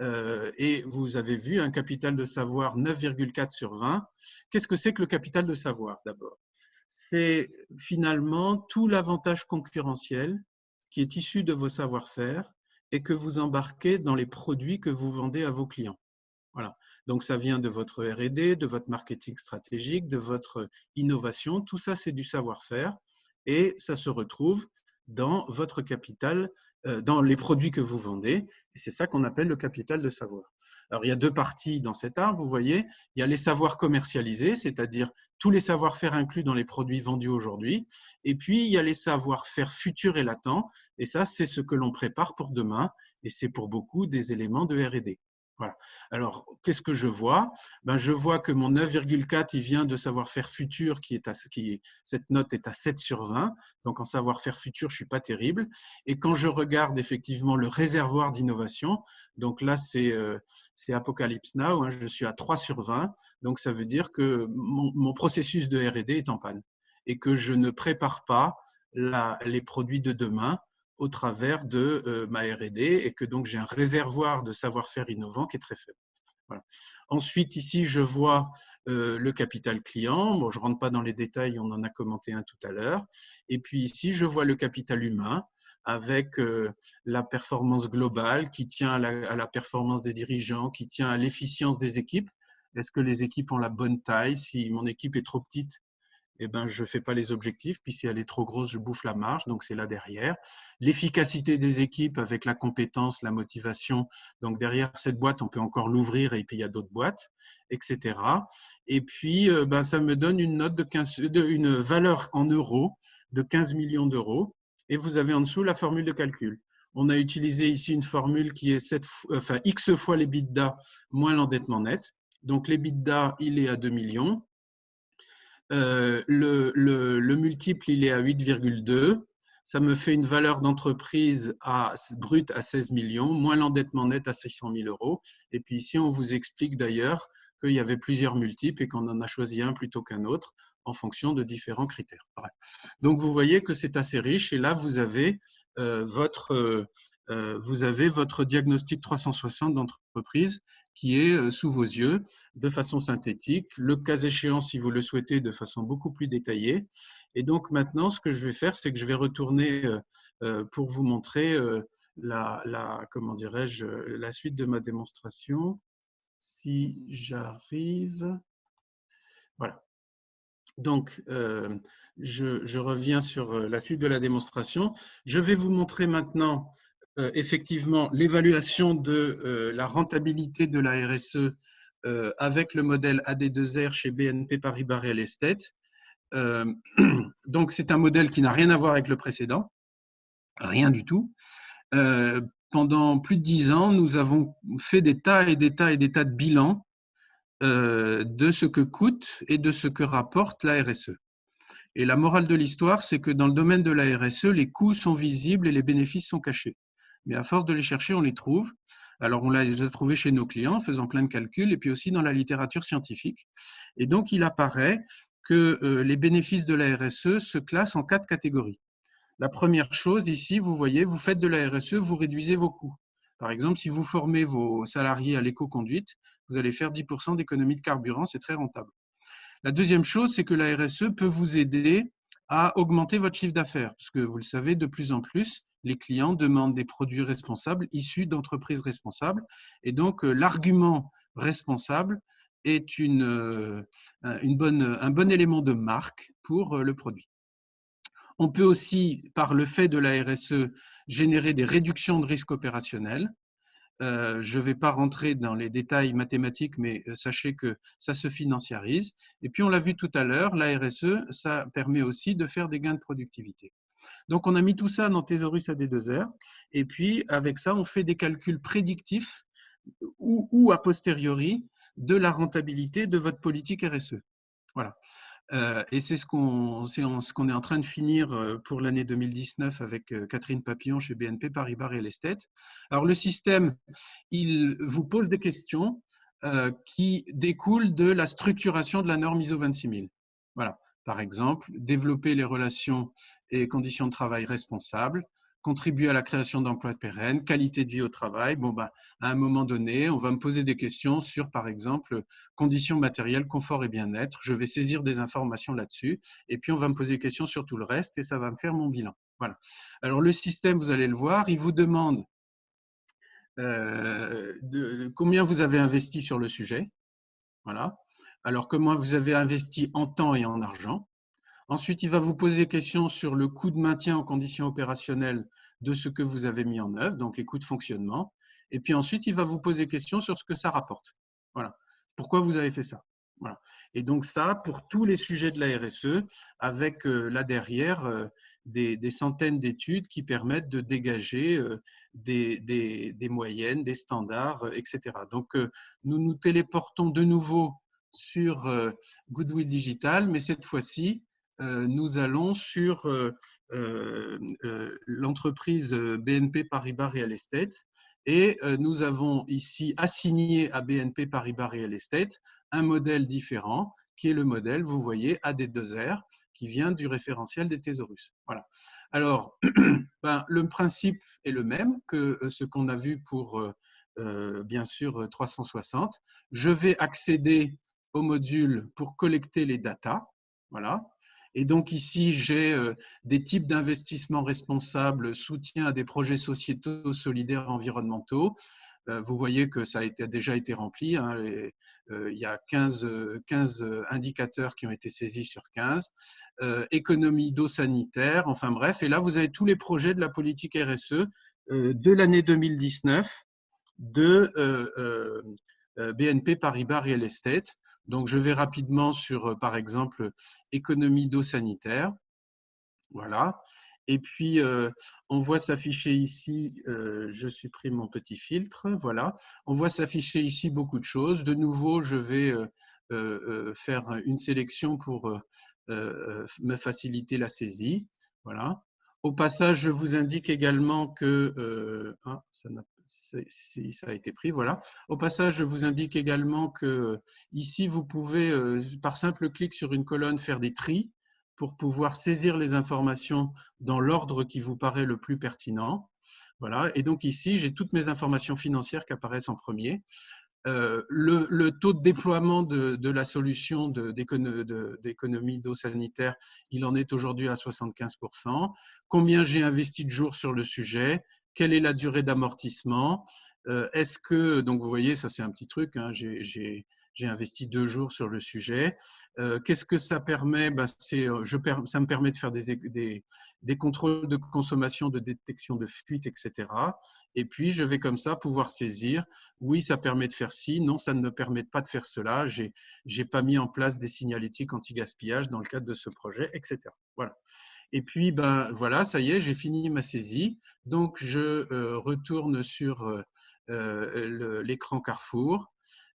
Et vous avez vu un capital de savoir 9,4 sur 20. Qu'est-ce que c'est que le capital de savoir d'abord? C'est finalement tout l'avantage concurrentiel qui est issu de vos savoir-faire et que vous embarquez dans les produits que vous vendez à vos clients. Voilà. Donc, ça vient de votre R&D, de votre marketing stratégique, de votre innovation. Tout ça, c'est du savoir-faire et ça se retrouve dans votre capital, dans les produits que vous vendez. Et c'est ça qu'on appelle le capital de savoir. Alors, il y a deux parties dans cet arbre, vous voyez. Il y a les savoirs commercialisés, c'est-à-dire tous les savoir-faire inclus dans les produits vendus aujourd'hui. Et puis, il y a les savoir-faire futurs et latents. Et ça, c'est ce que l'on prépare pour demain. Et c'est pour beaucoup des éléments de R&D. Voilà. Alors, qu'est-ce que je vois? Je vois que mon 9,4, il vient de savoir-faire futur, cette note est à 7 sur 20. Donc, en savoir-faire futur, je ne suis pas terrible. Et quand je regarde effectivement le réservoir d'innovation, donc là, c'est Apocalypse Now, hein, je suis à 3 sur 20. Donc, ça veut dire que mon processus de R&D est en panne et que je ne prépare pas les produits de demain au travers de ma R&D et que donc j'ai un réservoir de savoir-faire innovant qui est très faible. Voilà. Ensuite, ici, je vois le capital client. Bon, je ne rentre pas dans les détails, on en a commenté un tout à l'heure. Et puis ici, je vois le capital humain avec la performance globale qui tient à la performance des dirigeants, qui tient à l'efficience des équipes. Est-ce que les équipes ont la bonne taille? Si mon équipe est trop petite, eh ben, je ne fais pas les objectifs, puis si elle est trop grosse, je bouffe la marge, donc c'est là derrière. L'efficacité des équipes avec la compétence, la motivation, donc derrière cette boîte, on peut encore l'ouvrir et puis il y a d'autres boîtes, etc. Et puis, ben, ça me donne une note une valeur en euros de 15 millions d'euros. Et vous avez en dessous la formule de calcul. On a utilisé ici une formule qui est X fois l'EBITDA moins l'endettement net. Donc l'EBITDA, il est à 2 millions. Le multiple, il est à 8,2. Ça me fait une valeur d'entreprise brute à 16 millions, moins l'endettement net à 600 000 euros. Et puis ici, on vous explique d'ailleurs qu'il y avait plusieurs multiples et qu'on en a choisi un plutôt qu'un autre en fonction de différents critères. Bref. Donc, vous voyez que c'est assez riche. Et là, vous avez votre diagnostic 360 d'entreprise qui est sous vos yeux de façon synthétique, le cas échéant, si vous le souhaitez, de façon beaucoup plus détaillée. Et donc maintenant, ce que je vais faire, c'est que je vais retourner pour vous montrer comment dirais-je, la suite de ma démonstration. Si j'arrive… Voilà. Donc, je reviens sur la suite de la démonstration. Je vais vous montrer maintenant effectivement l'évaluation de la rentabilité de la RSE avec le modèle AD2R chez BNP Paribas Real Estate. Donc, c'est un modèle qui n'a rien à voir avec le précédent, rien du tout. Pendant plus de 10 ans, nous avons fait des tas et des tas et des tas de bilans de ce que coûte et de ce que rapporte la RSE. Et la morale de l'histoire, c'est que dans le domaine de la RSE, les coûts sont visibles et les bénéfices sont cachés. Mais à force de les chercher, on les trouve. Alors, on les a trouvés chez nos clients en faisant plein de calculs et puis aussi dans la littérature scientifique. Et donc, il apparaît que les bénéfices de la RSE se classent en 4 catégories. La première chose ici, vous voyez, vous faites de la RSE, vous réduisez vos coûts. Par exemple, si vous formez vos salariés à l'éco-conduite, vous allez faire 10% d'économie de carburant, c'est très rentable. La deuxième chose, c'est que la RSE peut vous aider à augmenter votre chiffre d'affaires, parce que vous le savez, de plus en plus, les clients demandent des produits responsables issus d'entreprises responsables. Et donc, l'argument responsable est un bon élément de marque pour le produit. On peut aussi, par le fait de la RSE, générer des réductions de risques opérationnels. Je ne vais pas rentrer dans les détails mathématiques, mais sachez que ça se financiarise. Et puis, on l'a vu tout à l'heure, la RSE, ça permet aussi de faire des gains de productivité. Donc, on a mis tout ça dans Thésaurus AD2R. Et puis, avec ça, on fait des calculs prédictifs ou a posteriori de la rentabilité de votre politique RSE. Voilà. Et c'est ce qu'on est en train de finir pour l'année 2019 avec Catherine Papillon chez BNP Paribas Real Estate. Alors, le système, il vous pose des questions qui découlent de la structuration de la norme ISO 26000. Voilà. Par exemple, développer les relations et conditions de travail responsables, contribuer à la création d'emplois pérennes, qualité de vie au travail. Bon, ben, à un moment donné, on va me poser des questions sur, par exemple, conditions matérielles, confort et bien-être. Je vais saisir des informations là-dessus. Et puis, on va me poser des questions sur tout le reste et ça va me faire mon bilan. Voilà. Alors, le système, vous allez le voir, il vous demande combien vous avez investi sur le sujet. Voilà. Alors, comment vous avez investi en temps et en argent. Ensuite, il va vous poser des questions sur le coût de maintien en conditions opérationnelles de ce que vous avez mis en œuvre, donc les coûts de fonctionnement. Et puis ensuite, il va vous poser des questions sur ce que ça rapporte. Voilà. Pourquoi vous avez fait ça? Voilà. Et donc ça, pour tous les sujets de la RSE, avec là derrière des centaines d'études qui permettent de dégager des moyennes, des standards, etc. Donc, nous nous téléportons de nouveau sur Goodwill Digital, mais cette fois-ci, nous allons sur l'entreprise BNP Paribas Real Estate et nous avons ici assigné à BNP Paribas Real Estate un modèle différent qui est le modèle, vous voyez, AD2R, qui vient du référentiel des thésaurus. Voilà. Alors, ben, le principe est le même que ce qu'on a vu pour, bien sûr, 360. Je vais accéder au module pour collecter les datas. Voilà. Et donc ici, j'ai des types d'investissements responsables, soutien à des projets sociétaux solidaires environnementaux, vous voyez que ça a déjà été rempli. Hein, il y a 15 indicateurs qui ont été saisis sur 15. Économie d'eau sanitaire, enfin bref. Et là, vous avez tous les projets de la politique RSE de l'année 2019 de BNP Paribas Real Estate. Donc, je vais rapidement sur, par exemple, économie d'eau sanitaire. Voilà. Et puis, on voit s'afficher ici, je supprime mon petit filtre, voilà. On voit s'afficher ici beaucoup de choses. De nouveau, je vais faire une sélection pour me faciliter la saisie. Voilà. Au passage, je vous indique également que… si ça a été pris, voilà. Au passage, je vous indique également que ici, vous pouvez, par simple clic sur une colonne, faire des tris pour pouvoir saisir les informations dans l'ordre qui vous paraît le plus pertinent. Voilà. Et donc ici, j'ai toutes mes informations financières qui apparaissent en premier. Le taux de déploiement de la solution d'économie d'eau sanitaire, il en est aujourd'hui à 75%. Combien j'ai investi de jours sur le sujet? Quelle est la durée d'amortissement? Est-ce que, donc vous voyez, ça c'est un petit truc, hein, j'ai investi 2 jours sur le sujet. Qu'est-ce que ça permet? Ben, ça me permet de faire des contrôles de consommation, de détection de fuite, etc. Et puis, je vais comme ça pouvoir saisir. Oui, ça permet de faire ci. Non, ça ne me permet pas de faire cela. J'ai pas mis en place des signalétiques anti-gaspillage dans le cadre de ce projet, etc. Voilà. Et puis, ben, voilà, ça y est, j'ai fini ma saisie. Donc, je retourne sur l'écran Carrefour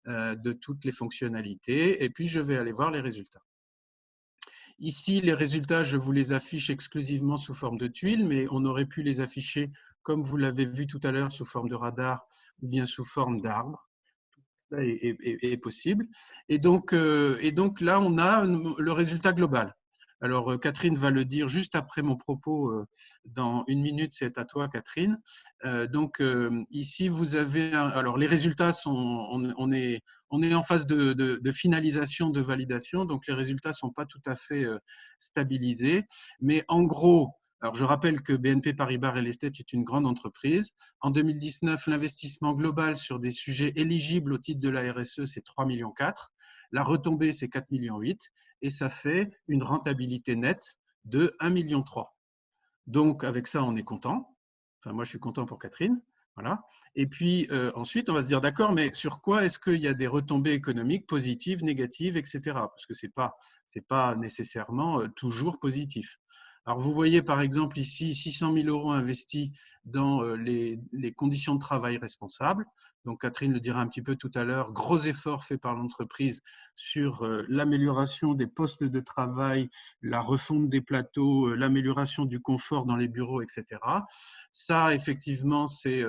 de toutes les fonctionnalités et puis je vais aller voir les résultats. Ici, les résultats, je vous les affiche exclusivement sous forme de tuiles, mais on aurait pu les afficher, comme vous l'avez vu tout à l'heure, sous forme de radar ou bien sous forme d'arbre. Ça est possible. Et donc là, on a le résultat global. Alors, Catherine va le dire juste après mon propos. Dans une minute, c'est à toi, Catherine. Donc, ici, vous avez… alors, les résultats sont… on est en phase de finalisation, de validation. Donc, les résultats ne sont pas tout à fait stabilisés. Mais en gros… Alors, je rappelle que BNP Paribas Real Estate est une grande entreprise. En 2019, l'investissement global sur des sujets éligibles au titre de la RSE, c'est 3,4 millions. La retombée, c'est 4,8 millions. Et ça fait une rentabilité nette de 1,3 million. Donc, avec ça, on est content. Enfin, moi, je suis content pour Catherine. Voilà. Et puis, ensuite, on va se dire, d'accord, mais sur quoi est-ce qu'il y a des retombées économiques positives, négatives, etc. Parce que ce n'est pas nécessairement toujours positif. Alors, vous voyez par exemple ici 600 000 € investis dans les conditions de travail responsables. Donc, Catherine le dira un petit peu tout à l'heure, gros efforts faits par l'entreprise sur l'amélioration des postes de travail, la refonte des plateaux, l'amélioration du confort dans les bureaux, etc. Ça, effectivement, c'est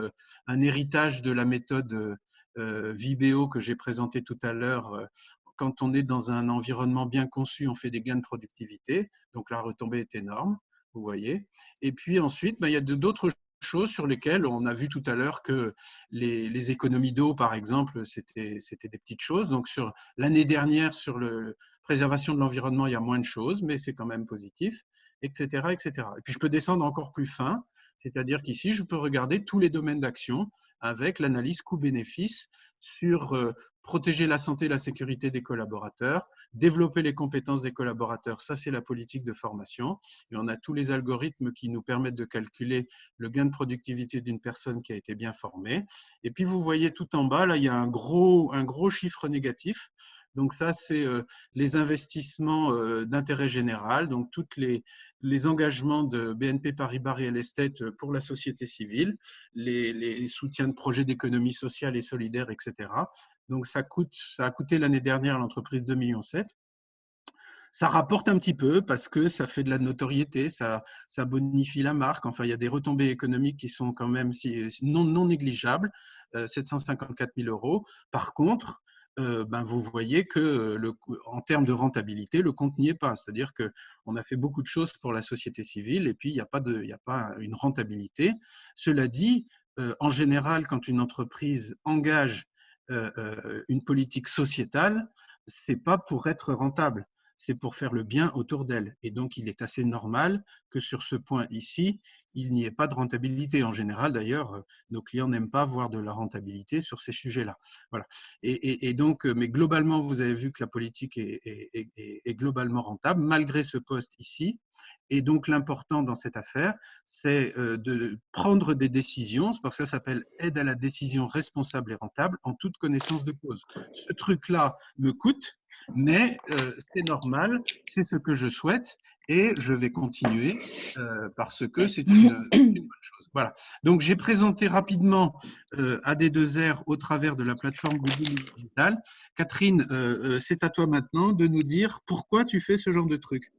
un héritage de la méthode Vibeo que j'ai présentée tout à l'heure. Quand on est dans un environnement bien conçu, on fait des gains de productivité. Donc, la retombée est énorme, vous voyez. Et puis ensuite, il y a d'autres choses sur lesquelles on a vu tout à l'heure que les économies d'eau, par exemple, c'était des petites choses. Donc, sur l'année dernière, sur la préservation de l'environnement, il y a moins de choses, mais c'est quand même positif, etc., etc. Et puis, je peux descendre encore plus fin, c'est-à-dire qu'ici, je peux regarder tous les domaines d'action avec l'analyse coût-bénéfice sur protéger la santé et la sécurité des collaborateurs, développer les compétences des collaborateurs, ça c'est la politique de formation. Et on a tous les algorithmes qui nous permettent de calculer le gain de productivité d'une personne qui a été bien formée. Et puis vous voyez tout en bas, là il y a un gros chiffre négatif. Donc ça, c'est les investissements d'intérêt général, donc tous les engagements de BNP Paribas Real Estate pour la société civile, les soutiens de projets d'économie sociale et solidaire, etc. Donc ça a coûté l'année dernière à l'entreprise 2,7 millions. Ça rapporte un petit peu parce que ça fait de la notoriété, ça bonifie la marque. Enfin, il y a des retombées économiques qui sont quand même non négligeables, 754 000 €. Par contre, vous voyez que en termes de rentabilité, le compte n'y est pas. C'est-à-dire qu'on a fait beaucoup de choses pour la société civile et puis il n'y a pas une rentabilité. Cela dit, en général, quand une entreprise engage une politique sociétale, ce n'est pas pour être rentable. c'est pour faire le bien autour d'elle. Et donc, il est assez normal que sur ce point ici, il n'y ait pas de rentabilité. En général, d'ailleurs, nos clients n'aiment pas voir de la rentabilité sur ces sujets-là. Voilà. Et donc, mais globalement, vous avez vu que la politique est globalement rentable, malgré ce poste ici. Et donc, l'important dans cette affaire, c'est de prendre des décisions, c'est parce que ça s'appelle aide à la décision responsable et rentable en toute connaissance de cause. Ce truc-là me coûte, mais c'est normal, c'est ce que je souhaite et je vais continuer parce que c'est une bonne chose. Voilà. Donc, j'ai présenté rapidement AD2R au travers de la plateforme Google Digital. Catherine, c'est à toi maintenant de nous dire pourquoi tu fais ce genre de truc.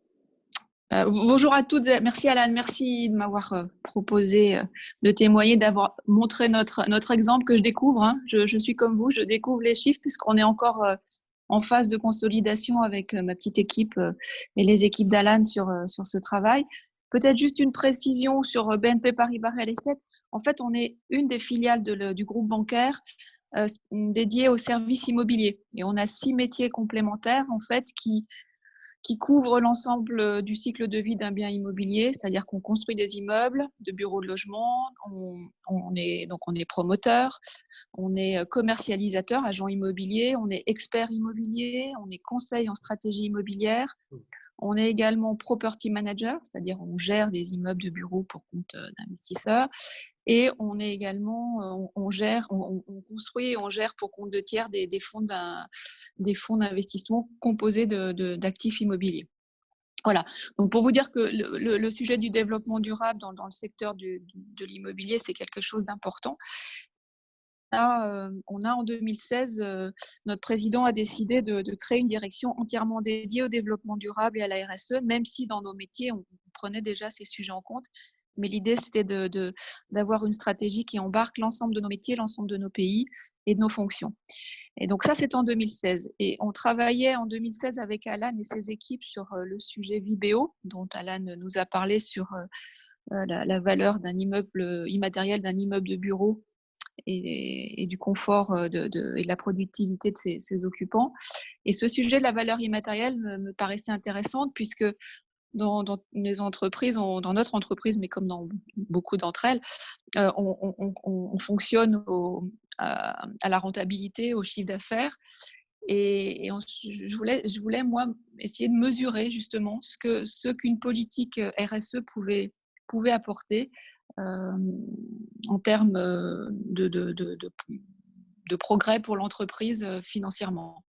Bonjour à toutes, merci Alan, merci de m'avoir proposé de témoigner, d'avoir montré notre exemple que je découvre. Hein. Je suis comme vous, je découvre les chiffres puisqu'on est encore en phase de consolidation avec ma petite équipe et les équipes d'Alan sur ce travail. Peut-être juste une précision sur BNP Paribas Real Estate. En fait, on est une des filiales du groupe bancaire dédiée aux services immobiliers et on a 6 métiers complémentaires en fait qui couvre l'ensemble du cycle de vie d'un bien immobilier, c'est-à-dire qu'on construit des immeubles, de bureaux de logement, on est promoteur, on est commercialisateur, agent immobilier, on est expert immobilier, on est conseil en stratégie immobilière, on est également property manager, c'est-à-dire on gère des immeubles de bureaux pour compte d'investisseurs. Et on est également, on construit et on gère pour compte de tiers des fonds d'investissement composés d'actifs immobiliers. Voilà. Donc pour vous dire que le sujet du développement durable dans le secteur de l'immobilier, c'est quelque chose d'important. Là, on a en 2016, notre président a décidé de créer une direction entièrement dédiée au développement durable et à la RSE, même si dans nos métiers, on prenait déjà ces sujets en compte. Mais l'idée, c'était d'avoir une stratégie qui embarque l'ensemble de nos métiers, l'ensemble de nos pays et de nos fonctions. Et donc ça, c'est en 2016. Et on travaillait en 2016 avec Alan et ses équipes sur le sujet Vibéo, dont Alan nous a parlé sur la valeur d'un immeuble immatériel, d'un immeuble de bureau et du confort et de la productivité de ses occupants. Et ce sujet de la valeur immatérielle me paraissait intéressant puisque dans les entreprises, dans notre entreprise, mais comme dans beaucoup d'entre elles, on fonctionne à la rentabilité, au chiffre d'affaires. Et je voulais, moi, essayer de mesurer justement ce qu'une politique RSE pouvait apporter en termes de progrès pour l'entreprise financièrement.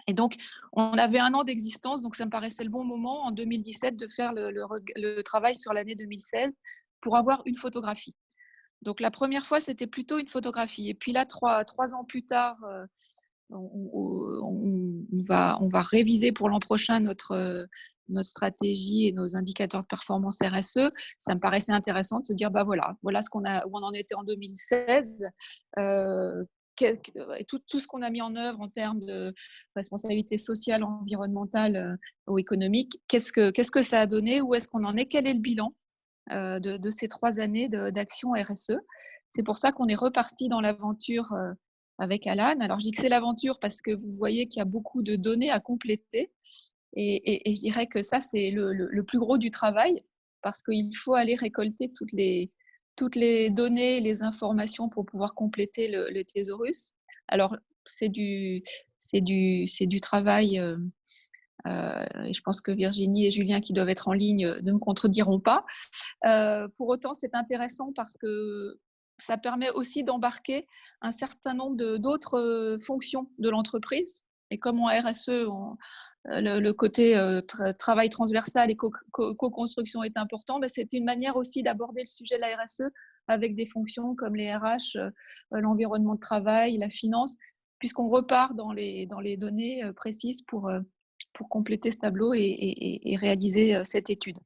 Et donc, on avait 1 an d'existence, donc ça me paraissait le bon moment, en 2017, de faire le travail sur l'année 2016 pour avoir une photographie. Donc, la première fois, c'était plutôt une photographie. Et puis là, trois ans plus tard, on va réviser pour l'an prochain notre stratégie et nos indicateurs de performance RSE. Ça me paraissait intéressant de se dire, voilà où on en était en 2016. Tout ce qu'on a mis en œuvre en termes de responsabilité sociale, environnementale ou économique, qu'est-ce que ça a donné? Où est-ce qu'on en est? Quel est le bilan de ces 3 années d'action RSE? C'est pour ça qu'on est reparti dans l'aventure avec Alan. Alors, je dis que c'est l'aventure parce que vous voyez qu'il y a beaucoup de données à compléter. Et je dirais que ça, c'est le plus gros du travail parce qu'il faut aller récolter toutes les données, les informations pour pouvoir compléter le thésaurus. Alors, c'est du travail. Je pense que Virginie et Julien, qui doivent être en ligne, ne me contrediront pas. Pour autant, c'est intéressant parce que ça permet aussi d'embarquer un certain nombre d'autres fonctions de l'entreprise. Et comme en RSE, le côté travail transversal et co-construction est important, c'est une manière aussi d'aborder le sujet de la RSE avec des fonctions comme les RH, l'environnement de travail, la finance, puisqu'on repart dans les données précises pour compléter ce tableau et réaliser cette étude.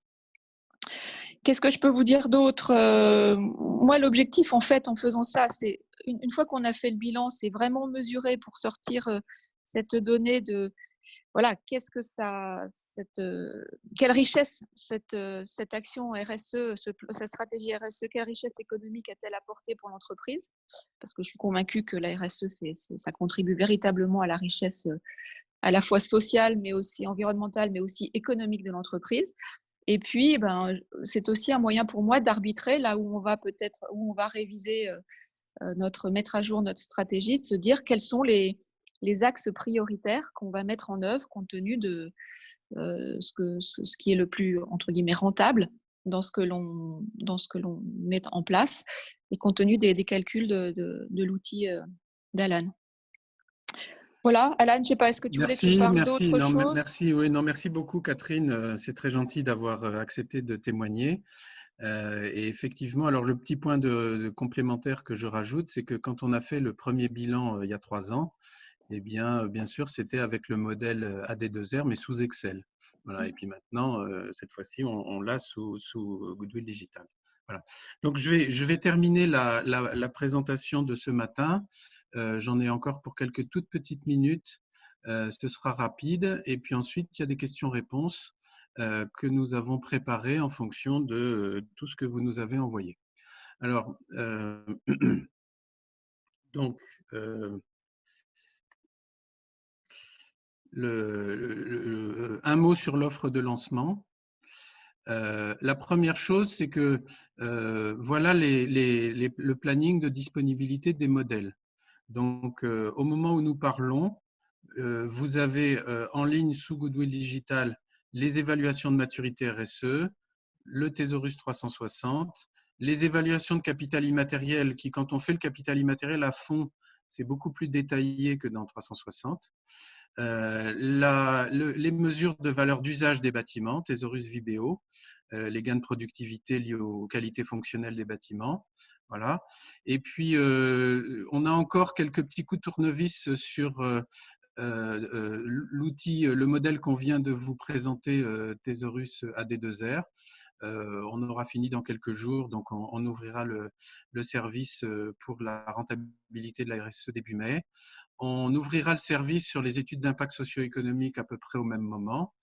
Qu'est-ce que je peux vous dire d'autre? Moi, l'objectif, en fait, en faisant ça, c'est une fois qu'on a fait le bilan, c'est vraiment mesurer pour sortir cette donnée de voilà, qu'est-ce que quelle richesse cette action RSE, cette stratégie RSE, quelle richesse économique a-t-elle apporté pour l'entreprise? Parce que je suis convaincue que la RSE, ça contribue véritablement à la richesse à la fois sociale, mais aussi environnementale, mais aussi économique de l'entreprise. Et puis, c'est aussi un moyen pour moi d'arbitrer là où on va réviser, mettre à jour notre stratégie, de se dire quels sont les axes prioritaires qu'on va mettre en œuvre compte tenu de ce qui est le plus, entre guillemets, rentable dans ce que l'on met en place et compte tenu des calculs de l'outil d'Alan. Voilà, Alan, je ne sais pas, est-ce que tu voulais que je Merci, parle merci. d'autre Non, chose? merci, oui, non, merci beaucoup, Catherine. C'est très gentil d'avoir accepté de témoigner. Et effectivement, alors le petit point de complémentaire que je rajoute, c'est que quand on a fait le premier bilan il y a 3 ans, eh bien sûr, c'était avec le modèle AD2R, mais sous Excel. Voilà. Et puis maintenant, cette fois-ci, on l'a sous Goodwill Digital. Voilà. Donc, je vais terminer la présentation de ce matin. J'en ai encore pour quelques toutes petites minutes. Ce sera rapide. Et puis ensuite, il y a des questions-réponses que nous avons préparées en fonction de tout ce que vous nous avez envoyé. Alors, donc, un mot sur l'offre de lancement. La première chose, c'est que voilà le planning de disponibilité des modèles. Donc, au moment où nous parlons, vous avez en ligne sous Goodwill Digital les évaluations de maturité RSE, le Thésaurus 360, les évaluations de capital immatériel qui, quand on fait le capital immatériel à fond, c'est beaucoup plus détaillé que dans 360. Les mesures de valeur d'usage des bâtiments, Thésaurus Vibeo, les gains de productivité liés aux qualités fonctionnelles des bâtiments. Voilà. Et puis, on a encore quelques petits coups de tournevis sur l'outil, le modèle qu'on vient de vous présenter, Thésaurus AD2R. On aura fini dans quelques jours, donc on ouvrira le service pour la rentabilité de la RSE début mai. On ouvrira le service sur les études d'impact socio-économique à peu près au même moment.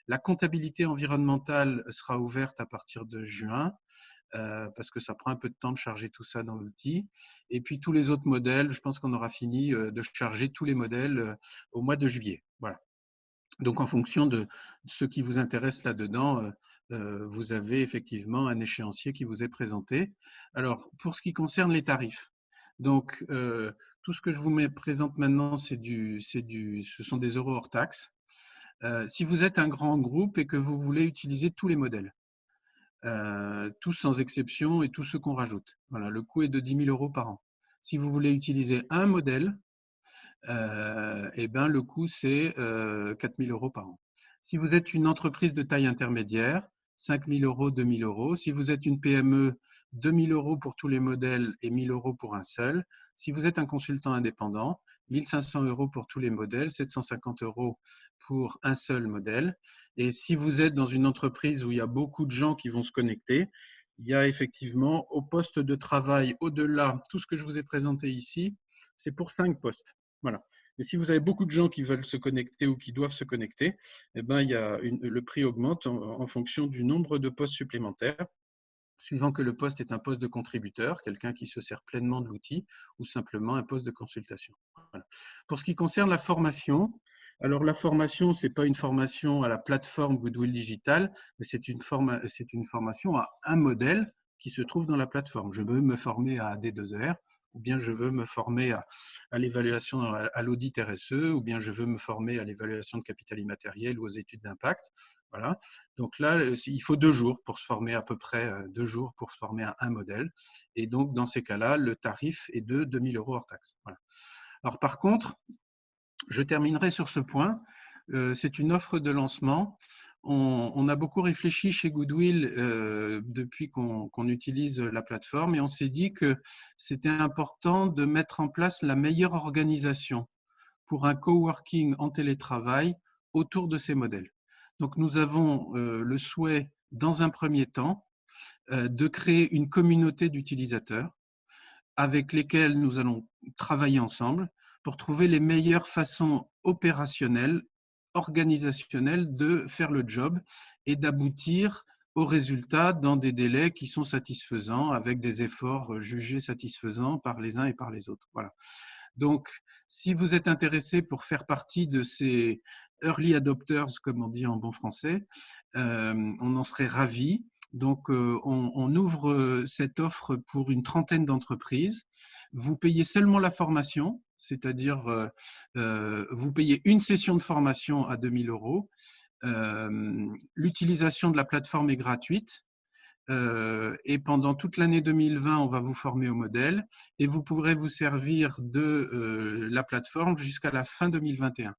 La comptabilité environnementale sera ouverte à partir de juin, parce que ça prend un peu de temps de charger tout ça dans l'outil. Et puis tous les autres modèles, je pense qu'on aura fini de charger tous les modèles au mois de juillet. Voilà. Donc en fonction de ce qui vous intéresse là-dedans, vous avez effectivement un échéancier qui vous est présenté. Alors pour ce qui concerne les tarifs, donc tout ce que je vous présente maintenant, ce sont des euros hors taxes. Si vous êtes un grand groupe et que vous voulez utiliser tous les modèles, tous sans exception et tous ceux qu'on rajoute, voilà, le coût est de 10 000 € par an. Si vous voulez utiliser un modèle, eh ben, le coût, c'est 4 000 € par an. Si vous êtes une entreprise de taille intermédiaire, 5 000 €, 2 000 €. Si vous êtes une PME, 2 000 € pour tous les modèles et 1 000 € pour un seul. Si vous êtes un consultant indépendant, 1 500 € pour tous les modèles, 750 € pour un seul modèle. Et si vous êtes dans une entreprise où il y a beaucoup de gens qui vont se connecter, il y a effectivement au poste de travail, au-delà, tout ce que je vous ai présenté ici, c'est pour 5 postes. Voilà. Et si vous avez beaucoup de gens qui veulent se connecter ou qui doivent se connecter, eh ben, le prix augmente en fonction du nombre de postes supplémentaires, suivant que le poste est un poste de contributeur, quelqu'un qui se sert pleinement de l'outil, ou simplement un poste de consultation. Voilà. Pour ce qui concerne la formation, alors la formation, ce n'est pas une formation à la plateforme Goodwill Digital, mais c'est une formation à un modèle qui se trouve dans la plateforme. Je veux me former à AD2R, ou bien je veux me former à l'évaluation, à l'audit RSE, ou bien je veux me former à l'évaluation de capital immatériel ou aux études d'impact. Voilà. Donc là, il faut 2 jours pour se former, à peu près 2 jours pour se former à un modèle. Et donc, dans ces cas-là, le tarif est de 2 000 € hors taxe. Voilà. Alors, par contre, je terminerai sur ce point. C'est une offre de lancement. On a beaucoup réfléchi chez Goodwill depuis qu'on utilise la plateforme et on s'est dit que c'était important de mettre en place la meilleure organisation pour un coworking en télétravail autour de ces modèles. Donc, nous avons le souhait, dans un premier temps, de créer une communauté d'utilisateurs avec lesquels nous allons travailler ensemble pour trouver les meilleures façons opérationnelles, organisationnelles de faire le job et d'aboutir aux résultats dans des délais qui sont satisfaisants, avec des efforts jugés satisfaisants par les uns et par les autres. Voilà. Donc, si vous êtes intéressé pour faire partie de ces early adopters, comme on dit en bon français, on en serait ravis. Donc, on ouvre cette offre pour une trentaine d'entreprises. Vous payez seulement la formation, c'est-à-dire vous payez une session de formation à 2 000 €. L'utilisation de la plateforme est gratuite. Et pendant toute l'année 2020, on va vous former au modèle et vous pourrez vous servir de la plateforme jusqu'à la fin 2021.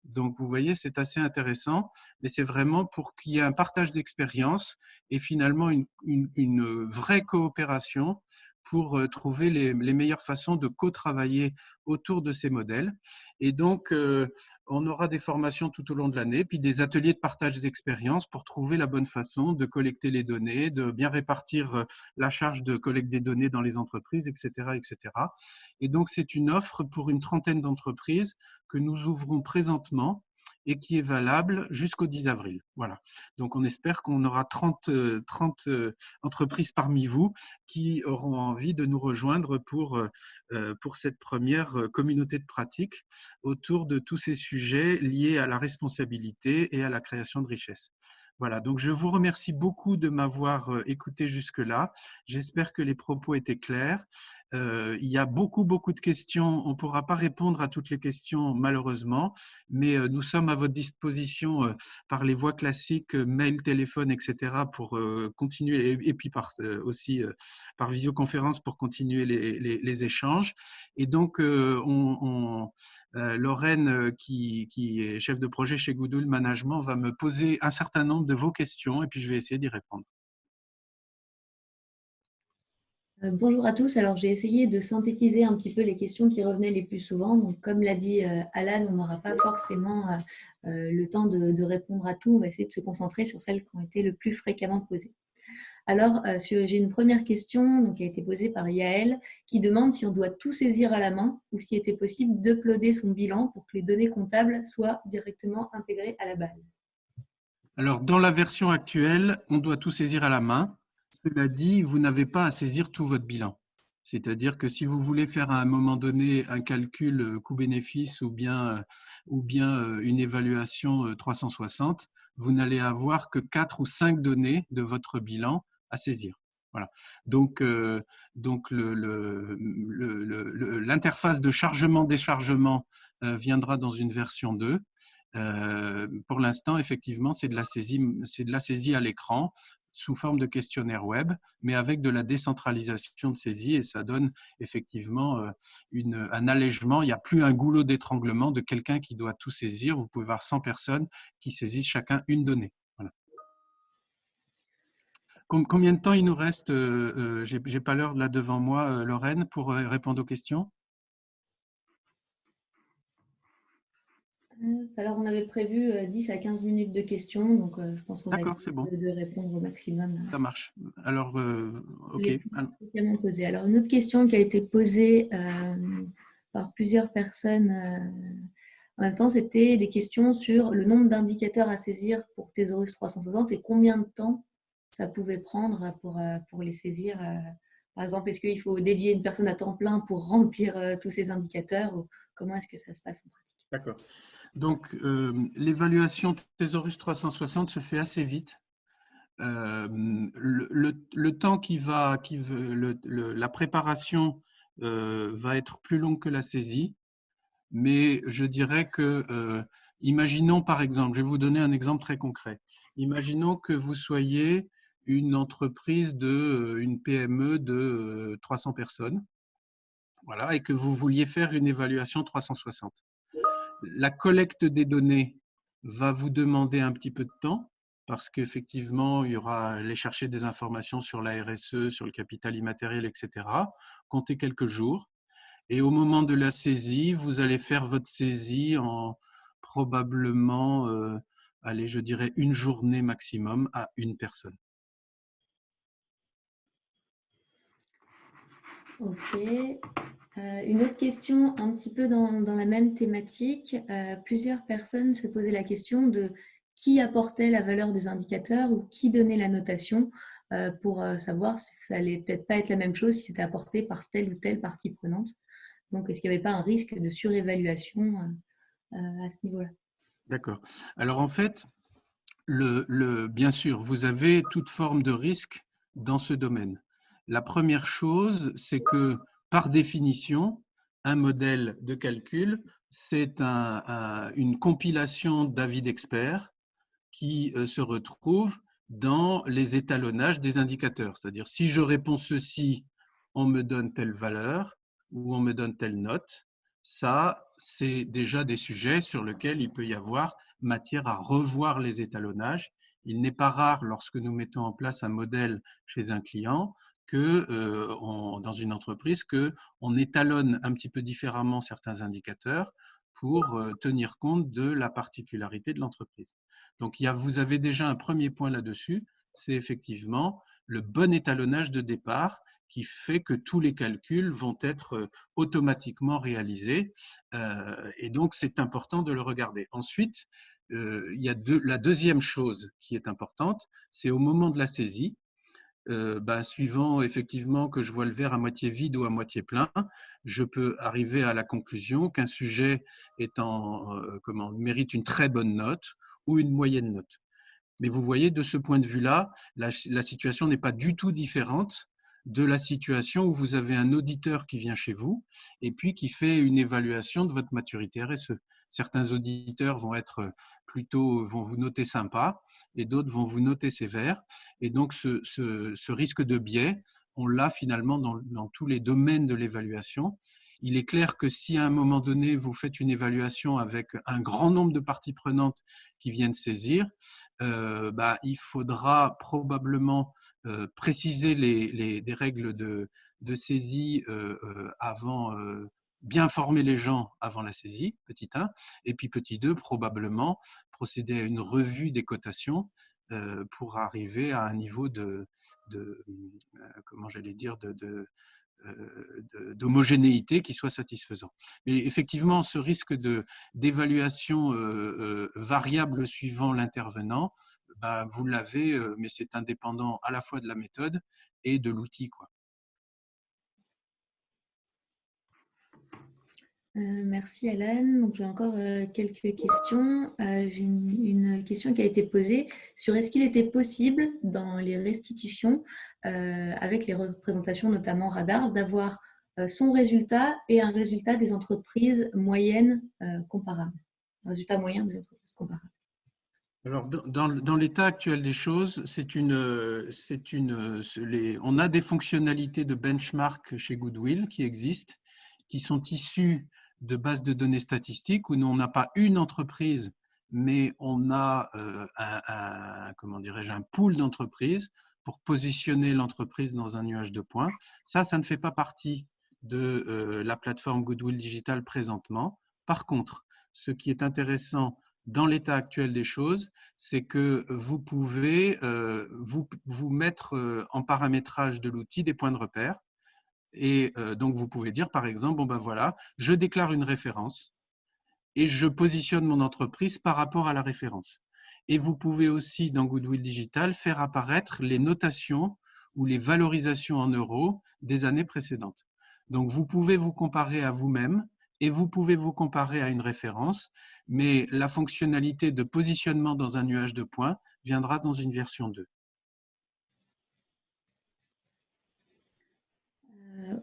Donc, vous voyez, c'est assez intéressant, mais c'est vraiment pour qu'il y ait un partage d'expérience et finalement une vraie coopération pour trouver les meilleures façons de co-travailler autour de ces modèles. Et donc, on aura des formations tout au long de l'année, puis des ateliers de partage d'expérience pour trouver la bonne façon de collecter les données, de bien répartir la charge de collecte des données dans les entreprises, etc., etc. Et donc, c'est une offre pour une trentaine d'entreprises que nous ouvrons présentement et qui est valable jusqu'au 10 avril. Voilà. Donc, on espère qu'on aura 30 entreprises parmi vous qui auront envie de nous rejoindre pour cette première communauté de pratique autour de tous ces sujets liés à la responsabilité et à la création de richesse. Voilà, donc je vous remercie beaucoup de m'avoir écouté jusque-là. J'espère que les propos étaient clairs. Il y a beaucoup de questions. On ne pourra pas répondre à toutes les questions, malheureusement, mais nous sommes à votre disposition par les voies classiques, mail, téléphone, etc., pour continuer, et puis aussi par visioconférence pour continuer les échanges. Et donc, Lorraine, qui est chef de projet chez Google Management, va me poser un certain nombre de vos questions et puis je vais essayer d'y répondre. Bonjour à tous. Alors, j'ai essayé de synthétiser un petit peu les questions qui revenaient les plus souvent. Donc, comme l'a dit Alan, on n'aura pas forcément le temps de répondre à tout. On va essayer de se concentrer sur celles qui ont été le plus fréquemment posées. Alors, j'ai une première question donc, qui a été posée par Yael qui demande si on doit tout saisir à la main ou s'il était possible d'uploader son bilan pour que les données comptables soient directement intégrées à la base. Alors, dans la version actuelle, on doit tout saisir à la main. Cela dit, vous n'avez pas à saisir tout votre bilan. C'est-à-dire que si vous voulez faire à un moment donné un calcul coût-bénéfice ou bien une évaluation 360, vous n'allez avoir que 4 ou 5 données de votre bilan à saisir. Voilà. Donc l'interface de chargement-déchargement viendra dans une version 2. Pour l'instant, effectivement, c'est de la saisie à l'écran sous forme de questionnaire web, mais avec de la décentralisation de saisie, et ça donne effectivement un allègement. Il n'y a plus un goulot d'étranglement de quelqu'un qui doit tout saisir. Vous pouvez avoir 100 personnes qui saisissent chacun une donnée. Voilà. Combien de temps il nous reste? Je n'ai pas l'heure là devant moi, Lorraine, pour répondre aux questions. Alors, on avait prévu 10 à 15 minutes de questions, donc je pense qu'on va essayer bon. de répondre au maximum. Ça marche. Alors, OK. Alors, une autre question qui a été posée par plusieurs personnes en même temps, c'était des questions sur le nombre d'indicateurs à saisir pour Thesaurus 360 et combien de temps ça pouvait prendre pour les saisir. Par exemple, est-ce qu'il faut dédier une personne à temps plein pour remplir tous ces indicateurs ou comment est-ce que ça se passe en pratique? D'accord. Donc, l'évaluation Thesaurus 360 se fait assez vite. Le temps la préparation va être plus long que la saisie, mais je dirais que, imaginons par exemple, je vais vous donner un exemple très concret. Imaginons que vous soyez une entreprise une PME de 300 personnes, voilà, et que vous vouliez faire une évaluation 360. La collecte des données va vous demander un petit peu de temps parce qu'effectivement, il y aura aller chercher des informations sur la RSE, sur le capital immatériel, etc. Comptez quelques jours. Et au moment de la saisie, vous allez faire votre saisie en probablement, allez, je dirais une journée maximum à une personne. Ok. Une autre question un petit peu dans la même thématique. Plusieurs personnes se posaient la question de qui apportait la valeur des indicateurs ou qui donnait la notation pour savoir si ça allait peut-être pas être la même chose si c'était apporté par telle ou telle partie prenante. Donc, est-ce qu'il n'y avait pas un risque de surévaluation à ce niveau-là? D'accord. Alors en fait, bien sûr, vous avez toute forme de risque dans ce domaine. La première chose, c'est que par définition, un modèle de calcul, c'est une compilation d'avis d'experts qui se retrouvent dans les étalonnages des indicateurs. C'est-à-dire, si je réponds ceci, on me donne telle valeur ou on me donne telle note. Ça, c'est déjà des sujets sur lesquels il peut y avoir matière à revoir les étalonnages. Il n'est pas rare, lorsque nous mettons en place un modèle chez un client, dans une entreprise, qu'on étalonne un petit peu différemment certains indicateurs pour tenir compte de la particularité de l'entreprise. Donc, vous avez déjà un premier point là-dessus, c'est effectivement le bon étalonnage de départ qui fait que tous les calculs vont être automatiquement réalisés. Et donc, c'est important de le regarder. Ensuite, il y a la deuxième chose qui est importante, c'est au moment de la saisie. Suivant effectivement que je vois le verre à moitié vide ou à moitié plein, je peux arriver à la conclusion qu'un sujet mérite une très bonne note ou une moyenne note. Mais vous voyez, de ce point de vue-là, la situation n'est pas du tout différente de la situation où vous avez un auditeur qui vient chez vous et puis qui fait une évaluation de votre maturité RSE. Certains auditeurs vont vous noter sympa et d'autres vont vous noter sévère. Et donc, ce risque de biais, on l'a finalement dans tous les domaines de l'évaluation. Il est clair que si à un moment donné, vous faites une évaluation avec un grand nombre de parties prenantes qui viennent saisir, il faudra probablement préciser des règles de saisie avant, bien former les gens avant la saisie, petit 1, et puis petit 2, probablement procéder à une revue des cotations pour arriver à un niveau d'homogénéité qui soit satisfaisant. Mais effectivement, ce risque d'évaluation variable suivant l'intervenant, vous l'avez, mais c'est indépendant à la fois de la méthode et de l'outil, quoi. Merci Alan. Donc, j'ai encore quelques questions. J'ai une question qui a été posée sur est-ce qu'il était possible dans les restitutions, avec les représentations notamment radar, d'avoir son résultat et un résultat des entreprises moyennes comparables. Un résultat moyen des entreprises comparables. Alors, dans l'état actuel des choses, on a des fonctionnalités de benchmark chez Goodwill qui existent, qui sont issues de bases de données statistiques où on n'a pas une entreprise, mais on a un pool d'entreprises pour positionner l'entreprise dans un nuage de points. Ça ne fait pas partie de la plateforme Goodwill Digital présentement. Par contre, ce qui est intéressant dans l'état actuel des choses, c'est que vous pouvez vous mettre en paramétrage de l'outil des points de repère. Et donc, vous pouvez dire, par exemple, voilà, je déclare une référence et je positionne mon entreprise par rapport à la référence. Et vous pouvez aussi, dans Goodwill Digital, faire apparaître les notations ou les valorisations en euros des années précédentes. Donc, vous pouvez vous comparer à vous-même et vous pouvez vous comparer à une référence, mais la fonctionnalité de positionnement dans un nuage de points viendra dans une version 2.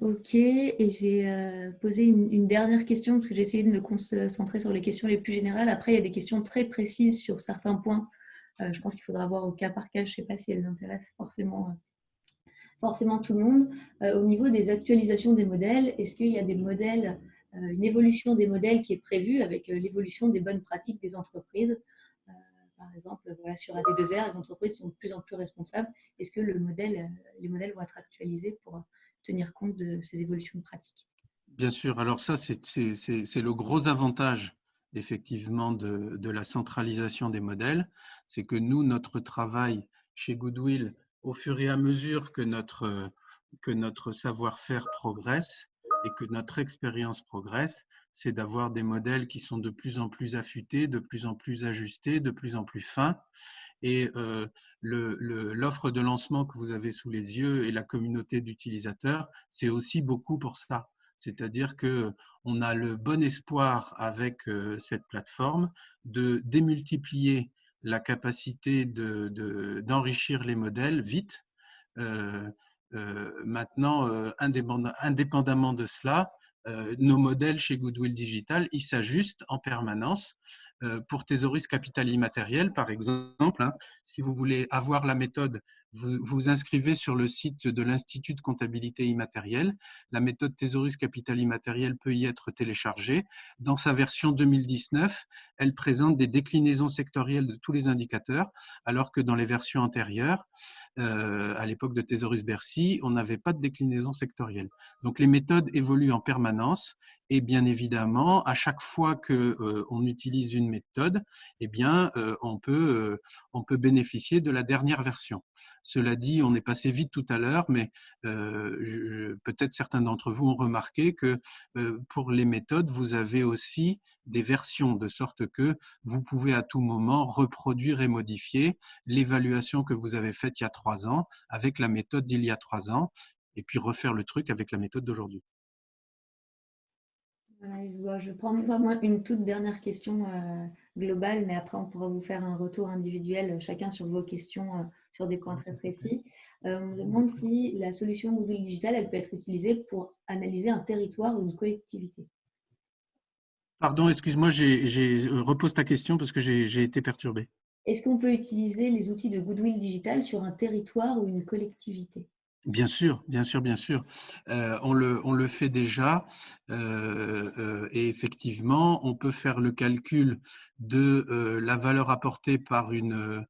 Ok, et j'ai posé une dernière question parce que j'ai essayé de me concentrer sur les questions les plus générales. Après, il y a des questions très précises sur certains points. Je pense qu'il faudra voir au cas par cas. Je ne sais pas si elles intéressent forcément tout le monde. Au niveau des actualisations des modèles, est-ce qu'il y a des modèles, une évolution des modèles qui est prévue avec l'évolution des bonnes pratiques des entreprises? Par exemple, voilà, sur AD2R, les entreprises sont de plus en plus responsables. Est-ce que les modèles vont être actualisés pour tenir compte de ces évolutions pratiques? Bien sûr. Alors ça, c'est le gros avantage effectivement de la centralisation des modèles. C'est que nous, notre travail chez Goodwill, au fur et à mesure que notre savoir-faire progresse et que notre expérience progresse, c'est d'avoir des modèles qui sont de plus en plus affûtés, de plus en plus ajustés, de plus en plus fins. Et l'offre de lancement que vous avez sous les yeux et la communauté d'utilisateurs, c'est aussi beaucoup pour ça. C'est-à-dire qu'on a le bon espoir avec cette plateforme de démultiplier la capacité d'enrichir les modèles vite. Maintenant, indépendamment de cela, nos modèles chez Goodwill Digital, ils s'ajustent en permanence. Pour Thésaurus Capital Immatériel, par exemple, si vous voulez avoir la méthode, vous vous inscrivez sur le site de l'Institut de comptabilité immatérielle. La méthode Thésaurus Capital Immatériel peut y être téléchargée. Dans sa version 2019, elle présente des déclinaisons sectorielles de tous les indicateurs, alors que dans les versions antérieures, à l'époque de Thésaurus Bercy, on n'avait pas de déclinaison sectorielle. Donc les méthodes évoluent en permanence et bien évidemment, à chaque fois qu'on utilise une méthode, eh bien, on peut bénéficier de la dernière version. Cela dit, on est passé vite tout à l'heure, mais peut-être certains d'entre vous ont remarqué que pour les méthodes, vous avez aussi des versions, de sorte que vous pouvez à tout moment reproduire et modifier l'évaluation que vous avez faite il y a 3 ans avec la méthode d'il y a 3 ans, et puis refaire le truc avec la méthode d'aujourd'hui. Je vais prendre vraiment une toute dernière question globale, mais après on pourra vous faire un retour individuel, chacun sur vos questions, sur des points très précis. On me demande si la solution Goodwill Digital, elle peut être utilisée pour analyser un territoire ou une collectivité. Pardon, excuse-moi, repose ta question parce que j'ai été perturbé. Est-ce qu'on peut utiliser les outils de Goodwill Digital sur un territoire ou une collectivité? Bien sûr, bien sûr, bien sûr. On le fait déjà et effectivement, on peut faire le calcul de la valeur apportée par une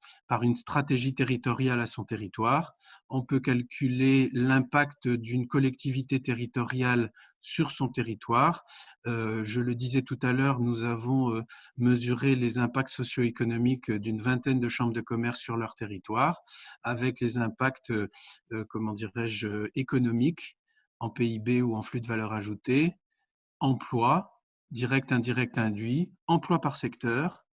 stratégie territoriale à son territoire. On peut calculer l'impact d'une collectivité territoriale sur son territoire. Je le disais tout à l'heure, nous avons mesuré les impacts socio-économiques d'une vingtaine de chambres de commerce sur leur territoire, avec les impacts comment dirais-je, économique, en PIB ou en flux de valeur ajoutée, emploi, direct, indirect, induit, emploi par secteur,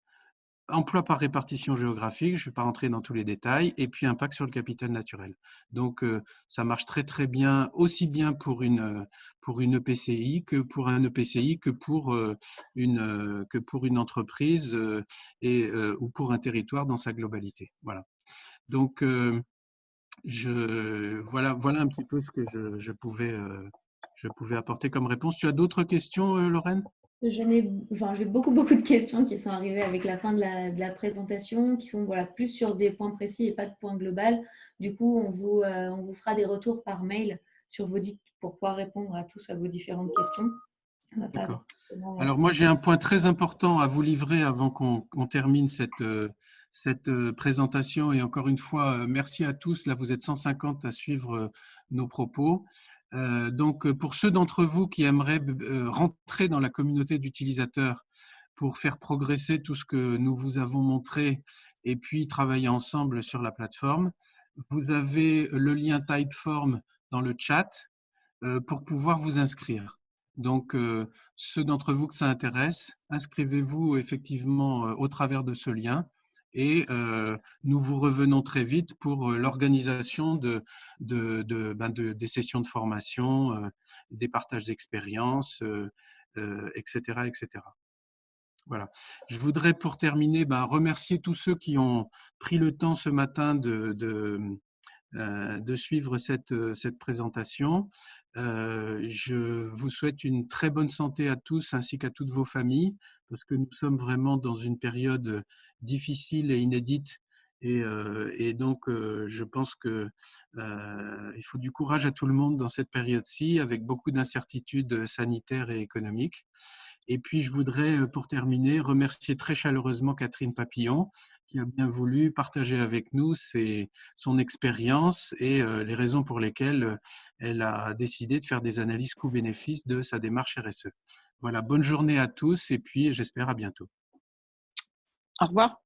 emploi par répartition géographique, je ne vais pas rentrer dans tous les détails, et puis impact sur le capital naturel. Donc, ça marche très très bien, aussi bien pour une EPCI que pour un EPCI que pour une entreprise ou pour un territoire dans sa globalité. Voilà. Donc, voilà un petit peu ce que je pouvais apporter comme réponse. Tu as d'autres questions, Lorraine? J'ai beaucoup de questions qui sont arrivées avec la fin de la présentation, qui sont plus sur des points précis et pas de points global. Du coup, on vous fera des retours par mail sur vos pour pouvoir répondre à vos différentes questions. D'accord. Alors moi, j'ai un point très important à vous livrer avant qu'on termine cette présentation. Et encore une fois, merci à tous. Là, vous êtes 150 à suivre nos propos. Donc, pour ceux d'entre vous qui aimeraient rentrer dans la communauté d'utilisateurs pour faire progresser tout ce que nous vous avons montré et puis travailler ensemble sur la plateforme, vous avez le lien Typeform dans le chat pour pouvoir vous inscrire. Donc, ceux d'entre vous que ça intéresse, inscrivez-vous effectivement au travers de ce lien et nous vous revenons très vite pour l'organisation des sessions de formation, des partages d'expériences, etc., etc. Voilà. Je voudrais pour terminer remercier tous ceux qui ont pris le temps ce matin de suivre cette présentation. Je vous souhaite une très bonne santé à tous ainsi qu'à toutes vos familles parce que nous sommes vraiment dans une période difficile et inédite et donc je pense qu'il faut du courage à tout le monde dans cette période-ci avec beaucoup d'incertitudes sanitaires et économiques. Et puis je voudrais pour terminer remercier très chaleureusement Catherine Papillon qui a bien voulu partager avec nous son expérience et les raisons pour lesquelles elle a décidé de faire des analyses coûts-bénéfices de sa démarche RSE. Voilà, bonne journée à tous et puis j'espère à bientôt. Au revoir.